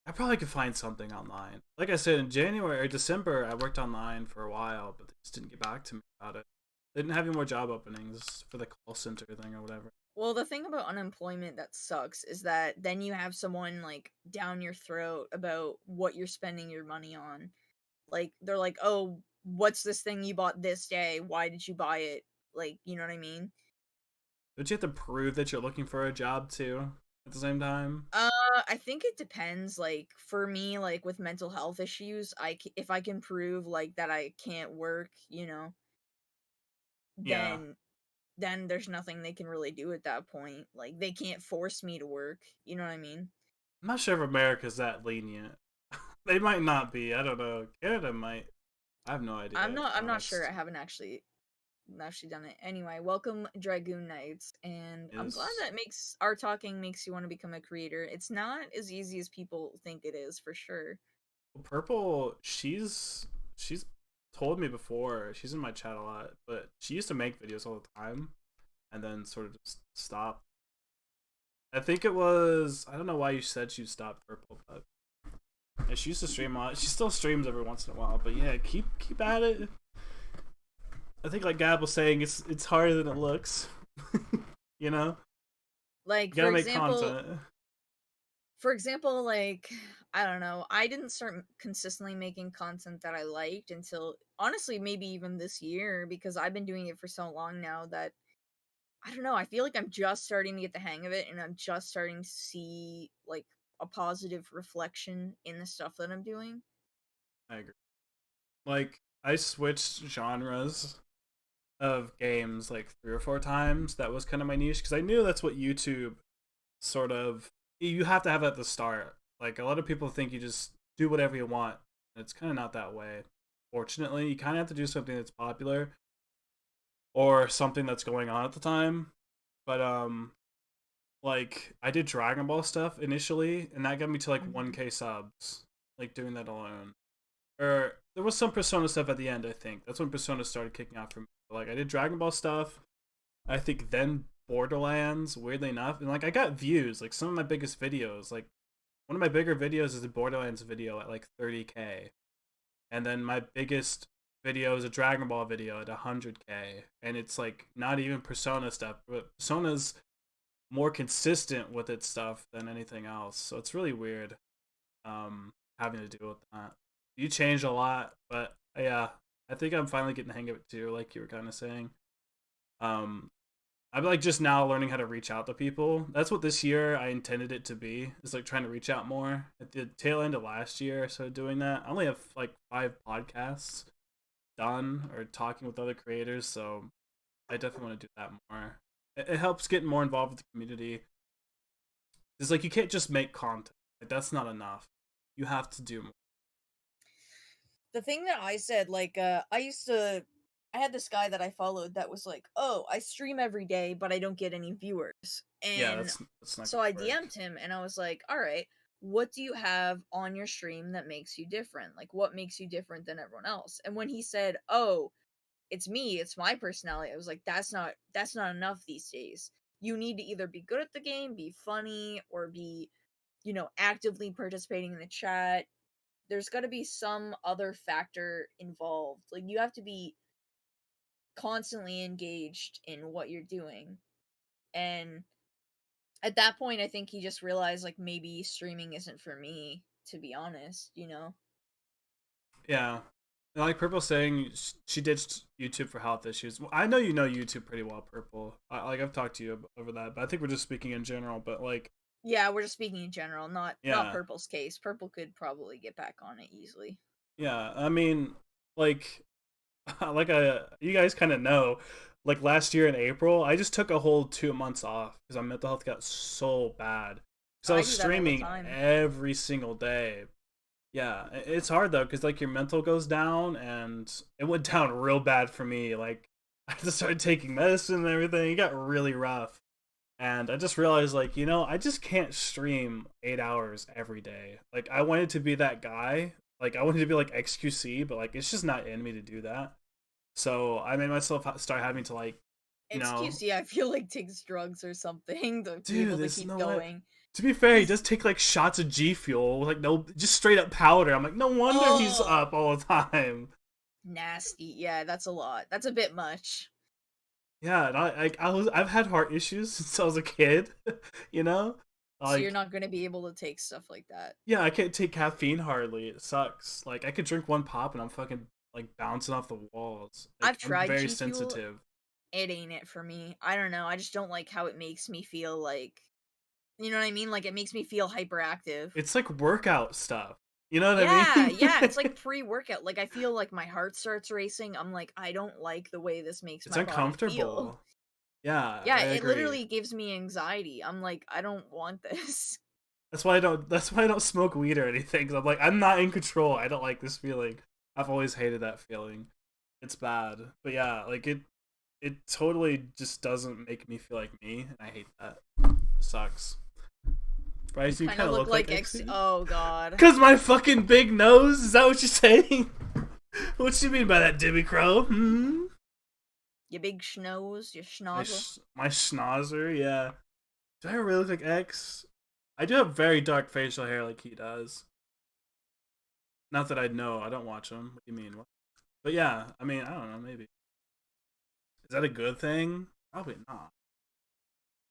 I probably could find something online. Like I said, in January or December, I worked online for a while, but they just didn't get back to me about it. They didn't have any more job openings for the call center thing or whatever. well, the thing about unemployment that sucks is that then you have someone like down your throat about what you're spending your money on. Like they're like, "Oh, what's this thing you bought this day? Why did you buy it?" Like, you know what I mean? Don't you have to prove that you're looking for a job too at the same time? Uh, I think it depends. Like for me, like with mental health issues, if I can prove like that I can't work, Yeah, then there's nothing they can really do at that point. Like they can't force me to work. You know what I mean? I'm not sure if America's that lenient. They might not be. I don't know. Canada might. I have no idea, to be I'm not sure. I honest. haven't actually done it. Anyway, welcome Dragoon Knights, and I'm glad Is that makes our talking makes you want to become a creator. It's not as easy as people think it is, for sure. Purple? She's told me before. She's in my chat a lot, but she used to make videos all the time, and then sort of just stopped. I think it was. I don't know why you said she stopped Purple, but yeah, she used to stream a lot. She still streams every once in a while, but yeah, keep at it. I think like Gab was saying, it's harder than it looks. you know, Like you gotta make content. for example, like I don't know, I didn't start consistently making content that I liked until honestly maybe even this year because I've been doing it for so long now that I don't know, I feel like I'm just starting to get the hang of it and I'm just starting to see like a positive reflection in the stuff that I'm doing. I agree. Like I switched genres of games like 3 or 4 times. That was kind of my niche because I knew that's what YouTube sort of. You have to have at the start. Like a lot of people think you just do whatever you want. It's kind of not that way. Fortunately, you kind of have to do something that's popular or something that's going on at the time. But like I did Dragon Ball stuff initially, and that got me to like Mhm. 1K subs. Like doing that alone. Or there was some Persona stuff at the end. I think that's when Persona started kicking off for me. Like I did Dragon Ball stuff. I think then Borderlands. Weirdly enough, and like I got views. Like some of my biggest videos. Like one of my bigger videos is a Borderlands video at like 30K, and then my biggest video is a Dragon Ball video at 100K, and it's like not even Persona stuff, but Persona's more consistent with its stuff than anything else. So it's really weird having to deal with that. You changed a lot, but yeah, I think I'm finally getting the hang of it too, like you were kind of saying. Um I'm like just now learning how to reach out to people. That's what this year I intended it to be. Is like trying to reach out more. At the tail end of last year, I started doing that. I only have like 5 podcasts done or talking with other creators, so I definitely want to do that more. It helps get more involved with the community. It's like you can't just make content. Like that's not enough. You have to do more. The thing that I said, like, I had this guy that I followed that was like, "Oh, I stream every day, but I don't get any viewers." Yeah, And that's not so gonna I work. DM'd him and I was like, "All right, what do you have on your stream that makes you different? Like, what makes you different than everyone else?" And when he said, "Oh, it's me, it's my personality," I was like, that's not enough these days. You need to either be good at the game, be funny, or be, actively participating in the chat. There's got to be some other factor involved. Like, you have to be constantly engaged in what you're doing. And at that point, I think he just realized, like, maybe streaming isn't for me, to be honest. Yeah. And like Purple saying, she ditched YouTube for health issues. Well, I know you know YouTube pretty well, Purple. Like I've talked to you over that, but I think we're just speaking in general. But like, Yeah, we're just speaking in general, not yeah, Purple's case. Purple could probably get back on it easily. yeah. I mean, like, you guys kind of know. Like last year in April, I just took a whole 2 months off because my mental health got so bad. Because I I was do that all the streaming time. every single day. Yeah, it's hard though because like your mental goes down, and it went down real bad for me. Like I just started taking medicine and everything. It got really rough, and I just realized like I just can't stream 8 hours every day. Like I wanted to be that guy. Like I wanted to be like XQC, but like it's just not in me to do that. So I made myself start having to like you know, XQC, I feel like takes drugs or something to be dude, able to this keep no what. going. To be fair, he He's does take like shots of G Fuel, like no, just straight up powder. I'm like, no wonder he's oh up all the time. nasty. Yeah, that's a lot. That's a bit much. Yeah, and I've had heart issues since I was a kid, you know? So you're Like not gonna be able to take stuff like that. yeah, I can't take caffeine hardly. It sucks. Like I could drink one pop and I'm fucking like bouncing off the walls. I've Like I'm tried very G Fuel. sensitive. It ain't it for me. I don't know. I just don't like how it makes me feel like, you know what I mean? Like, it makes me feel hyperactive. It's like workout stuff. You know what I Yeah, mean? yeah, it's like pre-workout. Like, I feel like my heart starts racing. I'm like, I don't like the way this makes It's my body feel. uncomfortable. Yeah, Yeah, I it agree. literally gives me anxiety. I'm like, I don't want this. That's why I don't. That's why I don't smoke weed or anything. Cause I'm like, I'm not in control. I don't like this feeling. I've always hated that feeling. It's bad. But yeah, like it totally just doesn't make me feel like me, and I hate that. It sucks. You Bryce, you kind kind of of look look like like X. Exy. Oh god. Cause my fucking big nose. Is that what you're saying? What you mean by that, Dibby Crow? Hmm? Your big schnoz, your My schnozzle. my schnauzer. Yeah. Do I really look like X? I do have very dark facial hair, like he does. Not that I know. I don't watch him. What do you mean? What? But yeah, I mean, I don't know. Maybe is that a good thing? Probably not.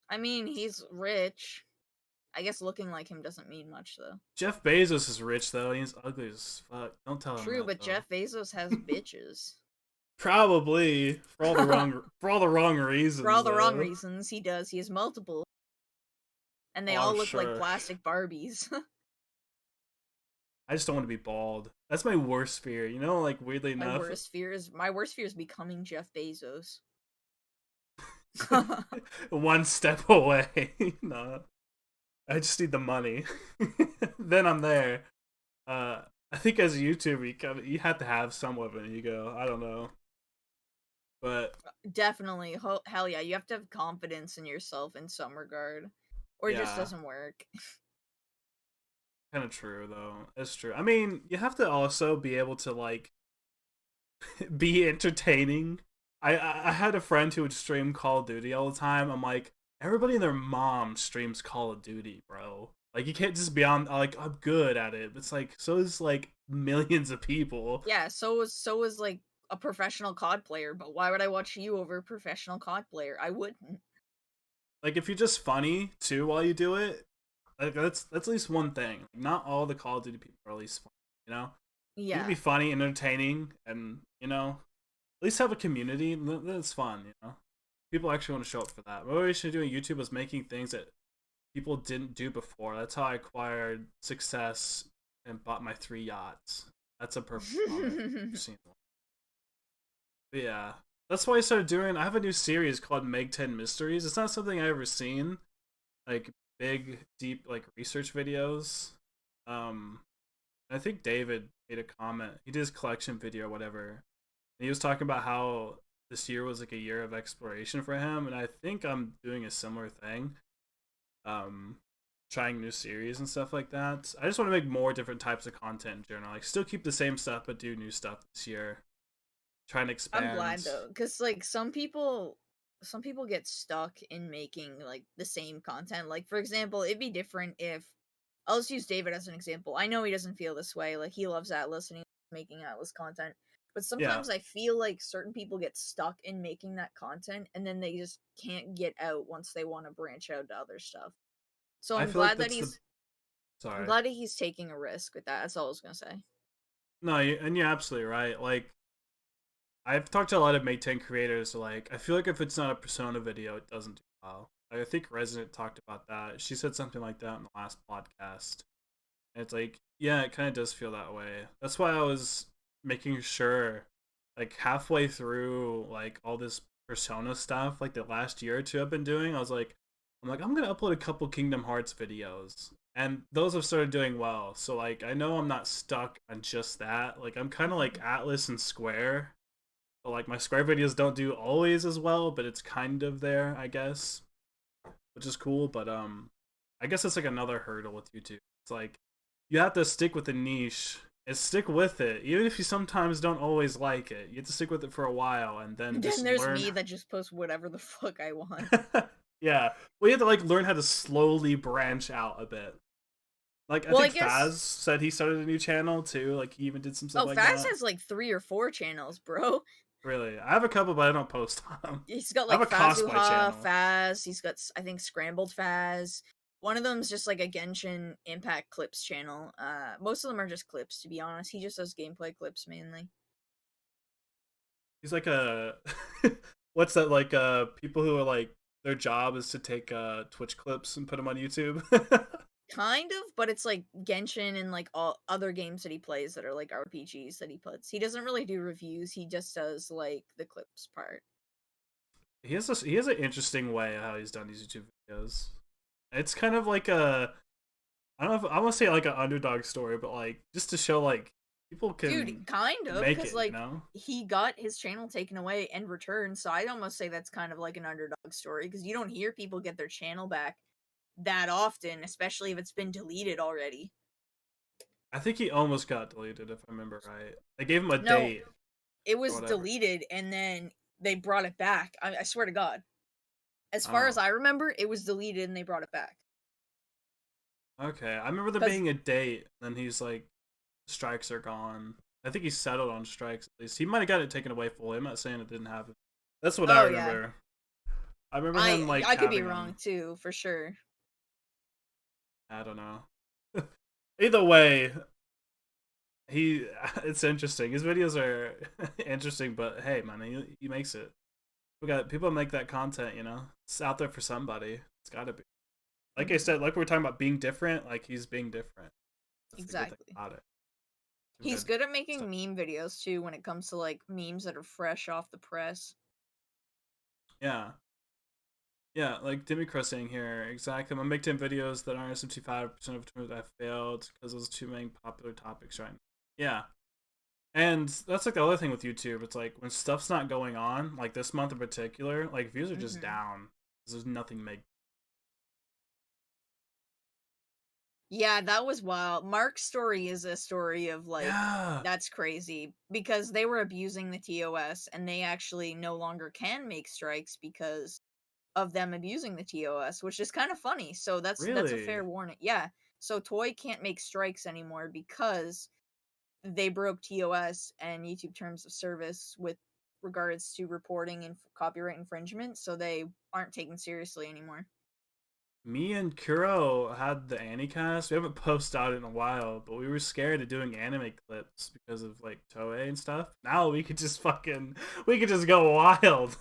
I mean, he's rich. I guess looking like him doesn't mean much though. Jeff Bezos is rich though. He's ugly as fuck. Don't tell him True, that but though. Jeff Bezos has bitches. Probably for all the wrong For reasons all the wrong though. reasons, he does. He has multiple, and they Oh, all I'm look like sure. plastic Barbies. I just don't want to be bald. That's my worst fear. You know, like weirdly enough, My worst fear is becoming Jeff Bezos. one step away. No, I just need the money. Then I'm there. I think as a YouTuber, you have to have somewhat of an ego. I don't know, but Definitely, hell yeah, you have to have confidence in yourself in some regard, or it just yeah, doesn't work. kind of true though. It's true. I mean, you have to also be able to like be entertaining. I had a friend who would stream Call of Duty all the time. I'm like, everybody and their mom streams Call of Duty, bro. Like you can't just be on like I'm good at it. It's like so is like millions of people. Yeah, so is like a professional COD player, but why would I watch you over a professional COD player? I wouldn't. Like if you're just funny too while you do it, like that's at least one thing. Not all the Call of Duty people are at least funny, you know? You can Yeah. be funny and entertaining and, at least have a community. That's fun, you know? people actually want to show up for that. My motivation to doing YouTube was making things that people didn't do before. That's how I acquired success and bought my 3 yachts. That's a perfect comment. You've seen one. But yeah, that's why I started doing. I have a new series called Meg 10 Mysteries. It's not something I ever seen, like big, deep, like research videos. Um, I think David made a comment. He did his collection video or whatever. And he was talking about how this year was like a year of exploration for him, and I think I'm doing a similar thing. Um, Trying new series and stuff like that. I just want to make more different types of content in general. Like, still keep the same stuff, but do new stuff this year. Try and I'm glad expand. though, because like some people get stuck in making like the same content. Like for example, it'd be different if I'll just use David as an example. I know he doesn't feel this way. Like he loves Atlas and he's making Atlas content. But Yeah, sometimes I feel like certain people get stuck in making that content and then they just can't get out once they want to branch out to other stuff. So I I'm feel like glad that that's the. he's I'm Sorry. glad that he's taking a risk with that. That's all I was gonna say. No, and you're absolutely right. Like, I've talked to a lot of Mate 10 creators. Like, I feel like if it's not a Persona video, it doesn't do well. Like, I think Resident talked about that. She said something like that in the last podcast. And it's like, yeah, it kind of does feel that way. That's why I was making sure, like halfway through, like all this Persona stuff, like the last year or two I've been doing, I'm gonna upload a couple Kingdom Hearts videos, and those have started doing well. So like, I know I'm not stuck on just that. Like, I'm kind of like Atlas and Square, but like my Square videos don't do always as well, but it's kind of there, I guess, which is cool. But I guess it's like another hurdle with YouTube. It's like you have to stick with the niche and stick with it, even if you sometimes don't always like it. You have to stick with it for a while and then Then just there's learn. me that just posts whatever the fuck I want. Yeah, we have to like learn how to slowly branch out a bit. Like I Well, I think guess Faz said he started a new channel too. Like he even did some stuff oh, like Faz that. has like 3 or 4 channels, bro. Really, I have a couple, but I don't post on them. He's got I have like a cosplay Fazuha, channel. Faz. He's got I think Scrambled Faz. One of them's just like a Genshin Impact clips channel. Most of them are just clips, to be honest. He just does gameplay clips mainly. He's like a what's that, like people who are like their job is to take Twitch clips and put them on YouTube. Kind of, but it's like Genshin and like all other games that he plays that are like RPGs that he puts. He doesn't really do reviews. He just does like the clips part. He has an interesting way of how he's done these YouTube videos. It's kind of like a, I don't know if I want to say like an underdog story, but like just to show like people Dude, can kind of, make because it, you like know? he got his channel taken away and returned, so I'd almost say that's kind of like an underdog story because you don't hear people get their channel back that often, especially if it's been deleted already. I think he almost got deleted if I remember right. They gave him a No, date it or was whatever. deleted and then they brought it back. I swear to God. As far as Oh, I remember, it was deleted and they brought it back. okay. I remember there Because, being a date, and then he's like, strikes are gone. I think he settled on strikes at least. He might have got it taken away fully. I'm not saying it didn't happen. That's what I oh yeah, remember. I remember I him like I could be having wrong them. too, for sure. I don't know. Either way, he it's interesting. His videos are interesting, but hey, man, he makes it. We got people make that content. You know, it's out there for somebody. It's got to be. Like I Mhm. said, like we are talking about being different. Like he's being different. That's the good thing Exactly. about it. He's Compared good at to making meme videos too when it comes to like memes that are fresh off the press. yeah, yeah. Like Dimmy saying here, exactly. I'm gonna make 10 videos that aren't 75% of the time I failed because those are two main popular topics right now. Yeah, and that's like the other thing with YouTube. It's like when stuff's not going on, like this month in particular, like views are just Hmm. down. There's nothing to make. Yeah, that was wild. Mark's story is a story of like Yeah, that's crazy because they were abusing the TOS and they actually no longer can make strikes because of them abusing the TOS, which is kind of funny. So that's a really. fair warning. Yeah. So Toy can't make strikes anymore because they broke TOS and YouTube terms of service with regards to reporting and copyright infringement, so they aren't taken seriously anymore. Me and Kuro had the Anycast. We haven't posted out in a while, but we were scared of doing anime clips because of like Toei and stuff. Now we could just go wild.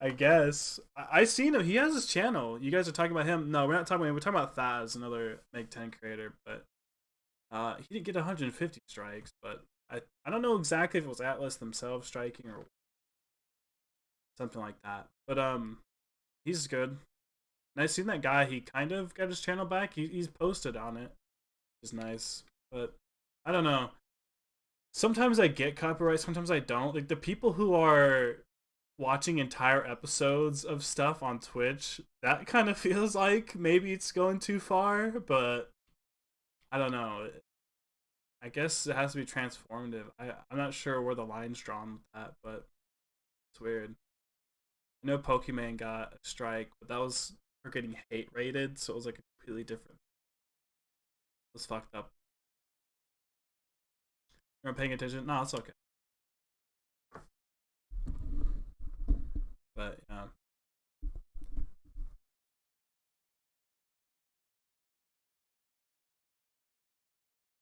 I guess I seen him. He has his channel. You guys are talking about him. No, we're not talking about him. We're talking about Thaz, another Meg 10 creator. But he didn't get 150 strikes. But I don't know exactly if it was Atlas themselves striking or something like that. But he's good. And I seen that guy. He kind of got his channel back. He's posted on it. Which is nice. But I don't know. Sometimes I get copyright. Sometimes I don't. Like the people who are watching entire episodes of stuff on Twitch, that kind of feels like maybe it's going too far, but I don't know. I guess it has to be transformative. I'm not sure where the line's drawn with that, but it's weird. I know Pokemon got a strike, but that was for getting hate rated, so it was like a completely different. It was fucked up. You're not paying attention? No, it's okay. But yeah.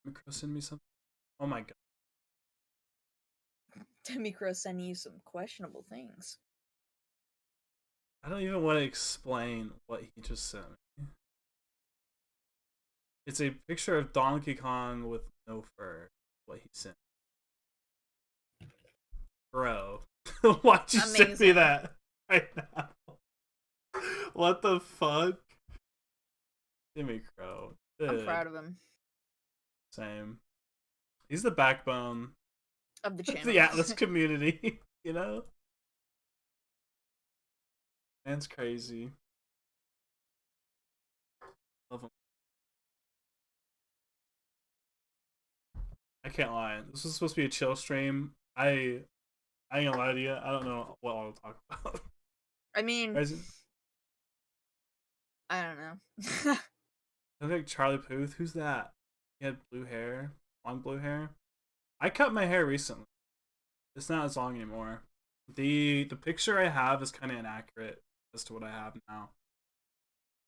Micro send me something. Oh my god. Demicro sending you some questionable things. I don't even want to explain what he just sent me. It's a picture of Donkey Kong with no fur. What he sent. Bro, why'd you send me that right now? What the fuck? Jimmy Crow. Dude. I'm proud of him. Same. He's the backbone of the channel. The Atlas community, you know? Man's crazy. Love him. I can't lie. This was supposed to be a chill stream. I ain't gonna lie to you. I don't know what I'll talk about. I mean, I don't know. I think Charlie Puth. Who's that? He had blue hair, long blue hair. I cut my hair recently. It's not as long anymore. The picture I have is kind of inaccurate as to what I have now.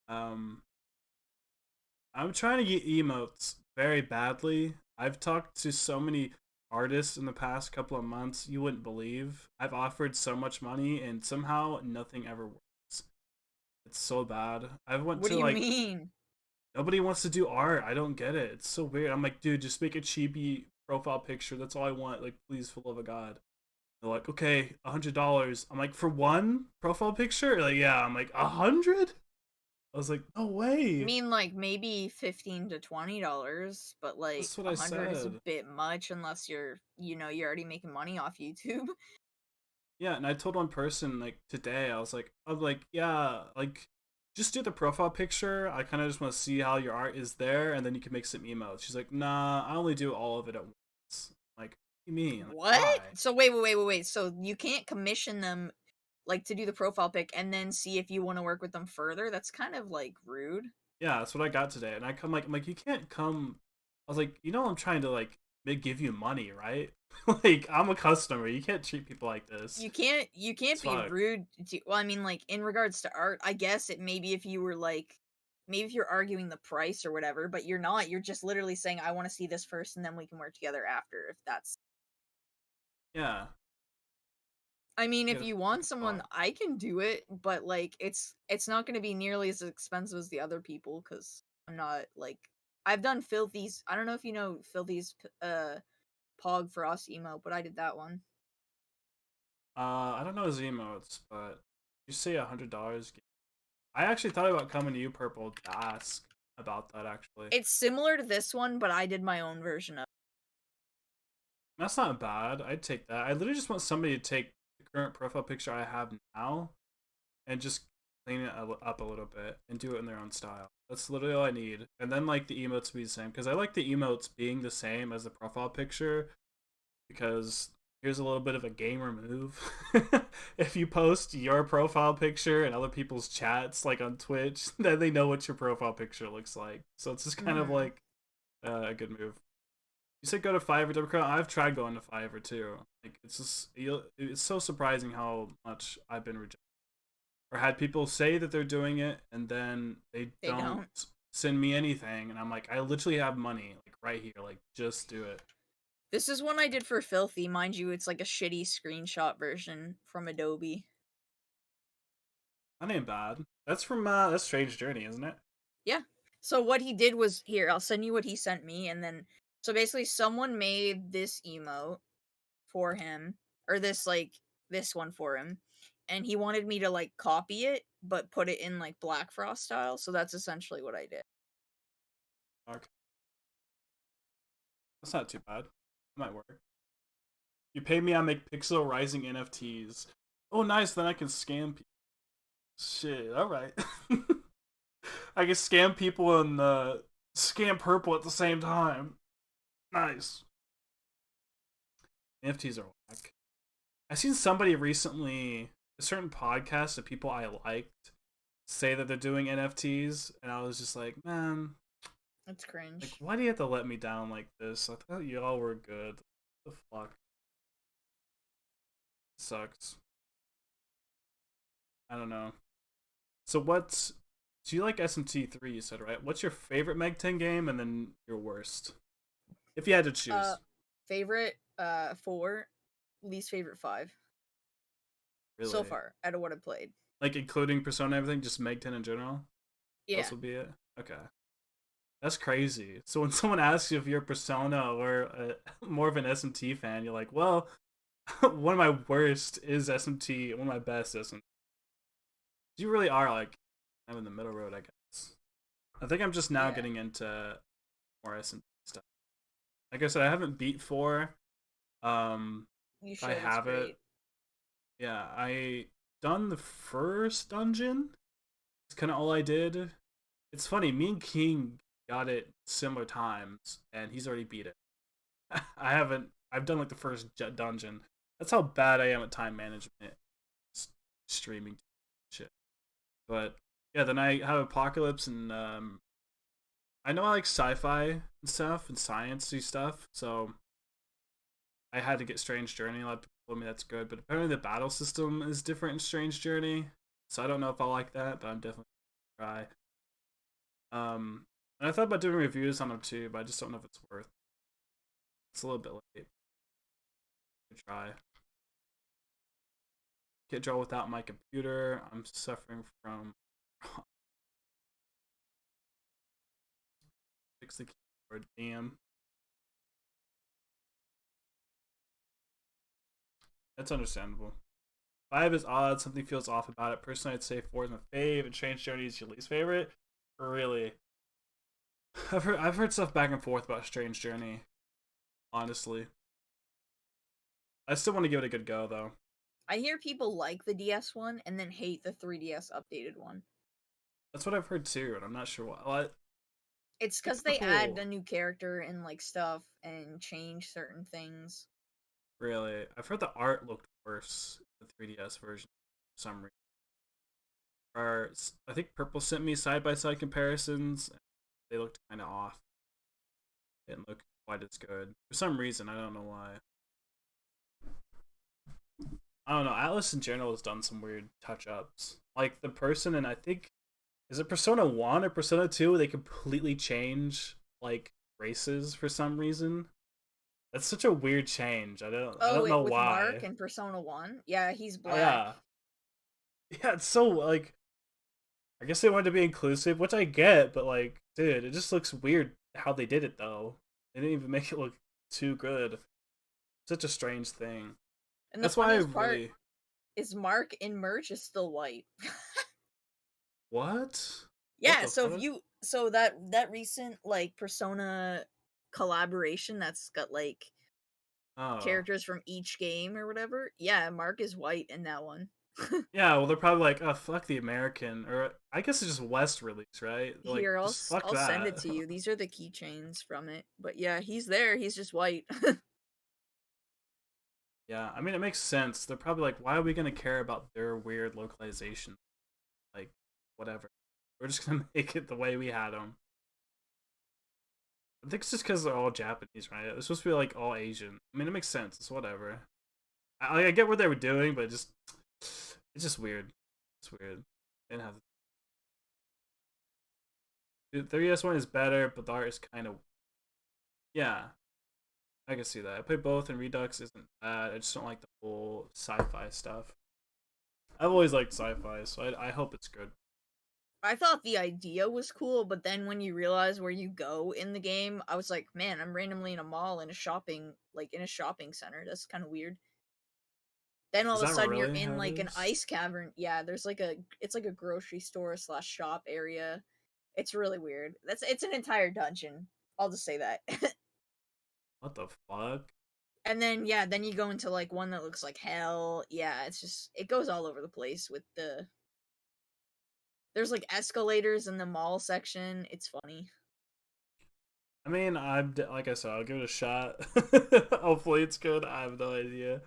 I'm trying to get emotes very badly. I've talked to so many artists in the past couple of months, you wouldn't believe. I've offered so much money and somehow nothing ever works. It's so bad. What do you mean? Nobody wants to do art. I don't get it. It's so weird. I'm like, dude, just make a cheapy profile picture. That's all I want. Like, please, for the love of God. They're like, okay, $100. I'm like, for one profile picture? Like, yeah. I'm like, 100? I was like, no way. I mean, like maybe $15 to $20, but like That's what 100 is a bit much unless you're already making money off YouTube. Yeah, and I told one person like today, I was like, yeah, like just do the profile picture. I kind of just want to see how your art is there, and then you can make some emotes. She's like, nah, I only do all of it at once. I'm like, what do you mean? Like, what? why? So wait. So you can't commission them like to do the profile pic and then see if you want to work with them further? That's kind of like rude. Yeah, that's what I got today, and I'm like, you can't come. I was like, I'm trying to like give you money, right? Like I'm a customer. You can't treat people like this. You can't be rude to, well, I mean, like in regards to art, I guess it maybe if you were like maybe if you're arguing the price or whatever, but you're not. You're just literally saying I want to see this first and then we can work together after if that's. Yeah. I mean, if you want someone, I can do it, but like it's not going to be nearly as expensive as the other people cuz I'm not like I've done Filthy's. I don't know if you know Filthy's Pog for Us emote, but I did that one. I don't know his emotes, but you say $100. I actually thought about coming to you, Purple, to ask about that. Actually, it's similar to this one, but I did my own version of it. That's not bad. I'd take that. I literally just want somebody to take the current profile picture I have now and just clean it up a little bit and do it in their own style. That's literally all I need. And then like the emotes to be the same because I like the emotes being the same as the profile picture because here's a little bit of a gamer move. If you post your profile picture in other people's chats like on Twitch, then they know what your profile picture looks like. So it's just kind of like a good move. You said go to Fiverr, Democrat. I've tried going to Fiverr too. Like it's just it's so surprising how much I've been rejected or had people say that they're doing it and then they don't send me anything, and I'm like, I literally have money like right here, like just do it. This is one I did for Filthy, mind you. It's like a shitty screenshot version from Adobe. That ain't bad. That's from that's Strange Journey, isn't it? Yeah. So what he did was here, I'll send you what he sent me, and then so basically someone made this emote for him, or this one for him, and he wanted me to like copy it but put it in like Black Frost style, so that's essentially what I did. Okay, that's not too bad. That might work. You pay me, I make Pixel Rising NFTs. Oh, nice. Then I can scam people. Shit. All right. I can scam people and scam purple at the same time. Nice. NFTs are whack. I seen somebody recently, a certain podcast of people I liked, say that they're doing NFTs, and I was just like, man, That's like, cringe. why do you have to let me down like this? I thought you all were good. What the fuck? Sucks. I don't know. So what's so you like SMT3, you said, right? What's your favorite Meg 10 game and then your worst? If you had to Uh choose. favorite 4, least favorite 5 so Really? far out of what I played. Like including Persona and everything, just Meg 10 in general? Yeah. Those would be it? Okay. That's crazy. So when someone asks you if you're a Persona or more of an SMT fan, you're like, well, one of my worst is SMT, one of my best is SMT. You really are like I'm in the middle road, I guess. I think I'm just now Yeah. getting into more SMT stuff. Like I said, I haven't beat 4. You If I should, it's have it, great. yeah, I done the first dungeon. It's kind of all I did. It's funny, me and King got it similar times, and he's already beat it. I haven't. I've done like the first dungeon. That's how bad I am at time management, streaming shit. But yeah, then I have Apocalypse, and I know I like sci-fi and stuff and sciencey stuff, so I had to get Strange Journey. A lot of people told me that's good, but apparently the battle system is different in Strange Journey, so I don't know if I like that, but I'm definitely gonna try. And I thought about doing reviews on them too, but I just don't know if it's worth. It's a little bit late. Try. Can't draw without my computer. I'm suffering from fix the keyboard. Damn. That's understandable. 5 is odd. Something feels off about it. Personally, I'd say 4 is my fave, and Strange Journey is your least favorite. Really, I've heard stuff back and forth about Strange Journey. Honestly, I still want to give it a good go though. I hear people like the DS one and then hate the 3DS updated one. That's what I've heard too, and I'm not sure why. What It's because they add people a new character and like stuff and change certain things. really? I've heard the art looked worse in the 3DS version for some reason. Or I think Purple sent me side by side comparisons. They looked kind of off. They didn't look quite as good for some reason. I don't know why. I don't know. Atlas in general has done some weird touch ups. Like the person, and I think is it Persona 1 or Persona 2? They completely change like races for some reason. That's such a weird change. I Oh, don't know with Mark why. and Persona 1? Yeah, he's Oh, black. yeah. Yeah, it's so like I guess they wanted to be inclusive, which I get, but like, dude, it just looks weird how they did it though. They didn't even make it look too good. Such a strange thing. And the That's why I funniest part really is Mark in merch is still white. what? What Yeah, the so if fuck? you so that recent like Persona collaboration that's got like Oh. characters from each game or whatever. Yeah, Mark is white in that one. Yeah, well, they're probably like, oh, fuck the American, or I guess it's just West release, right? They're like, Here, just fuck I'll send it that. to you. These are the keychains from it. But yeah, he's there. He's just white. Yeah, I mean, it makes sense. They're probably like, why are we gonna care about their weird localization? Like, whatever. We're just gonna make it the way we had them. I think it's just because they're all Japanese, right? They're supposed to be like all Asian. I mean, it makes sense. It's whatever. I get what they were doing, but it's just weird. It's weird. They didn't have the 3DS one is better, but the art is kind of yeah. I can see that. I play both, and Redux isn't bad. I just don't like the whole sci-fi stuff. I've always liked sci-fi, so I hope it's good. I thought the idea was cool, but then when you realize where you go in the game, I was like, man, I'm randomly in a mall in a shopping center. That's kind of weird. Then all Is of a that sudden you're really in how it like an is? ice cavern. Yeah, there's like it's like a grocery store slash shop area. It's really weird. It's an entire dungeon. I'll just say that. What the fuck? And then yeah, then you go into like one that looks like hell. Yeah, it's just it goes all over the place with there's like escalators in the mall section. It's funny. I mean, like I said, I'll give it a shot. Hopefully, it's good. I have no idea.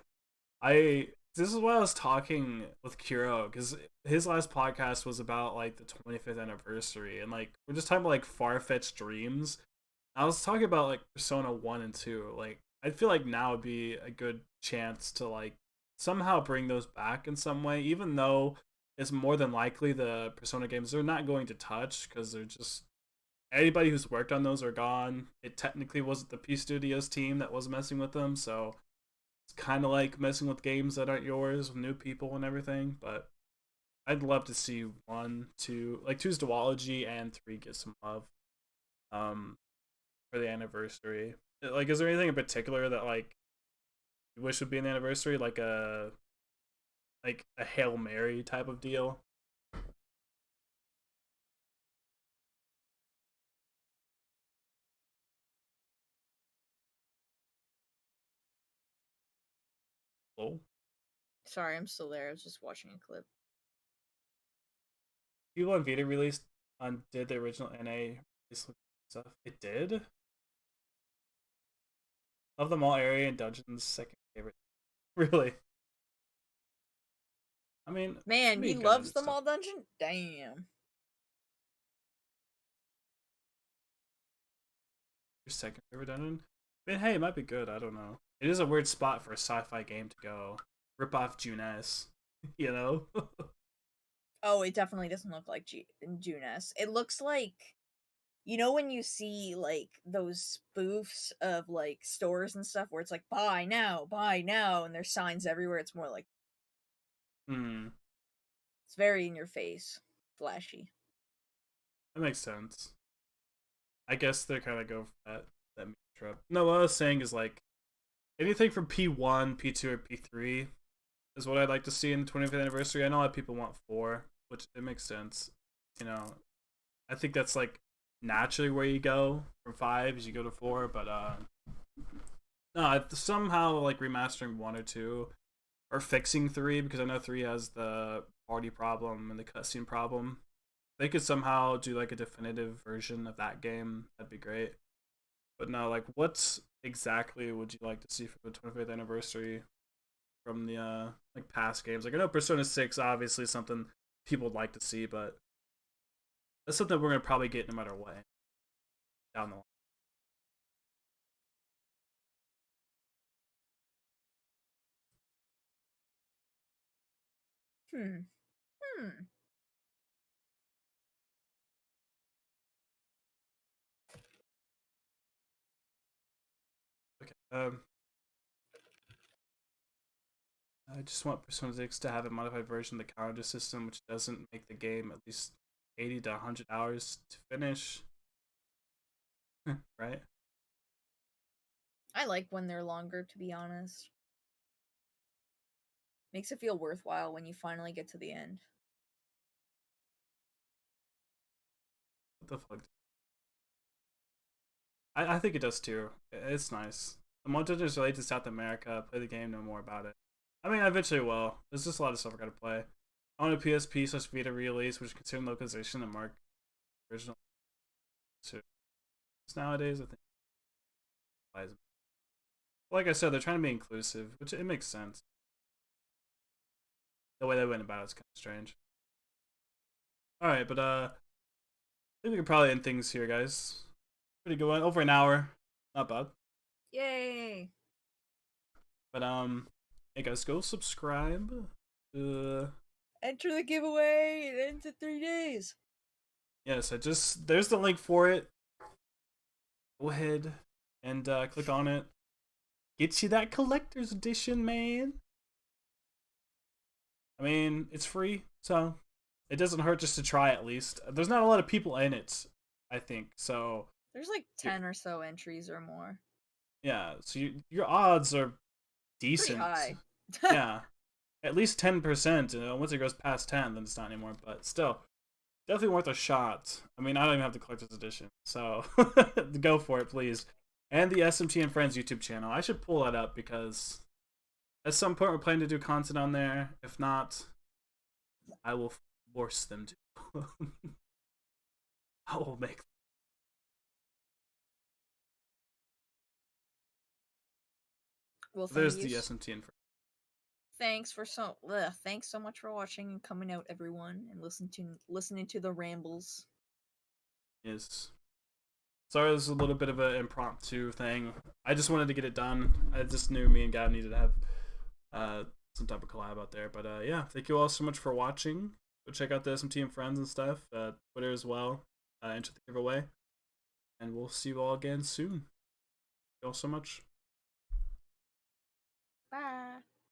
I This is why I was talking with Kuro because his last podcast was about like the 25th anniversary, and like we're just talking about like far fetched dreams. I was talking about like Persona 1 and 2. Like I feel like now would be a good chance to like somehow bring those back in some way, even though it's more than likely the Persona games they're not going to touch because they're just anybody who's worked on those are gone. It technically wasn't the P Studios team that was messing with them, so it's kind of like messing with games that aren't yours with new people and everything. But I'd love to see one, two, like two's duology and three get some love. Um, for the anniversary. Like, is there anything in particular that like you wish would be an anniversary, like a Hail Mary type of deal? Oh, Sorry, I'm still there. I was just watching a clip. people on Vita released on did the original NA stuff. It did. Love them all. Area and dungeons second favorite. Really? I mean, Man, be he good loves and the stuff. mall dungeon? Damn. Your second favorite dungeon? I mean, hey, it might be good. I don't know. It is a weird spot for a sci-fi game to go. Rip off Junes, you know? Oh, it definitely doesn't look like Junes. It looks like you know when you see like those spoofs of like stores and stuff where it's like buy now, and there's signs everywhere. It's more like Hmm. it's very in your face, flashy. That makes sense. I guess they kind of go for that meme trip. No, what I was saying is like anything from P1, P2, or P3 is what I'd like to see in the 25th anniversary. I know a lot of people want 4, which it makes sense. You know, I think that's like naturally where you go from 5 as you go to 4, but no, somehow like remastering 1 or 2 or fixing 3 because I know 3 has the party problem and the cutscene problem. They could somehow do like a definitive version of that game. That'd be great. But no, like, what exactly would you like to see for the 25th anniversary from the like past games? Like, I know Persona 6 obviously is something people would like to see, but that's something we're gonna probably get no matter what down the line. Hmm. Hmm. Okay. I just want Persona 6 to have a modified version of the counter system, which doesn't make the game at least 80 to 100 hours to finish. Right? I like when they're longer, to be honest. Makes it feel worthwhile when you finally get to the end. What the fuck? I think it does too. It's nice. The Montage is related to South America. Play the game, know more about it. I mean, I eventually will. There's just a lot of stuff I gotta play. I want a PSP slash Vita release, which is considered localization and mark original. So nowadays, I think. Like I said, they're trying to be inclusive, which it makes sense. The way they went about it's kind of strange. All right, but I think we can probably end things here, guys. Pretty good one. Over an hour, not bad. Yay! But hey guys, go subscribe. Uh, Enter the giveaway. It ends in 3 days. yes, there's the link for it. Go ahead and click on it. Get you that collector's edition, man. I mean, it's free, so it doesn't hurt just to try at least. There's not a lot of people in it, I think. So There's like 10 or so entries or more. yeah, so your odds are Pretty decent. high. Yeah, at least 10%. Once it goes past 10, then it's not anymore. But still, definitely worth a shot. I mean, I don't even have the collector's edition, so go for it, please. And the SMT and Friends YouTube channel. I should pull that up because at some point we're planning to do content on there. If not, I will force them to. I will make. Well, There's the SMT and Friends. Thanks so much for watching and coming out, everyone, and listening to the rambles. Yes. Sorry, this is a little bit of an impromptu thing. I just wanted to get it done. I just knew me and Gab needed to have some type of collab out there. But yeah, thank you all so much for watching. Go check out the SMT and Friends and stuff. Twitter as well. Enter the giveaway. And we'll see you all again soon. Thank you all so much. Bye.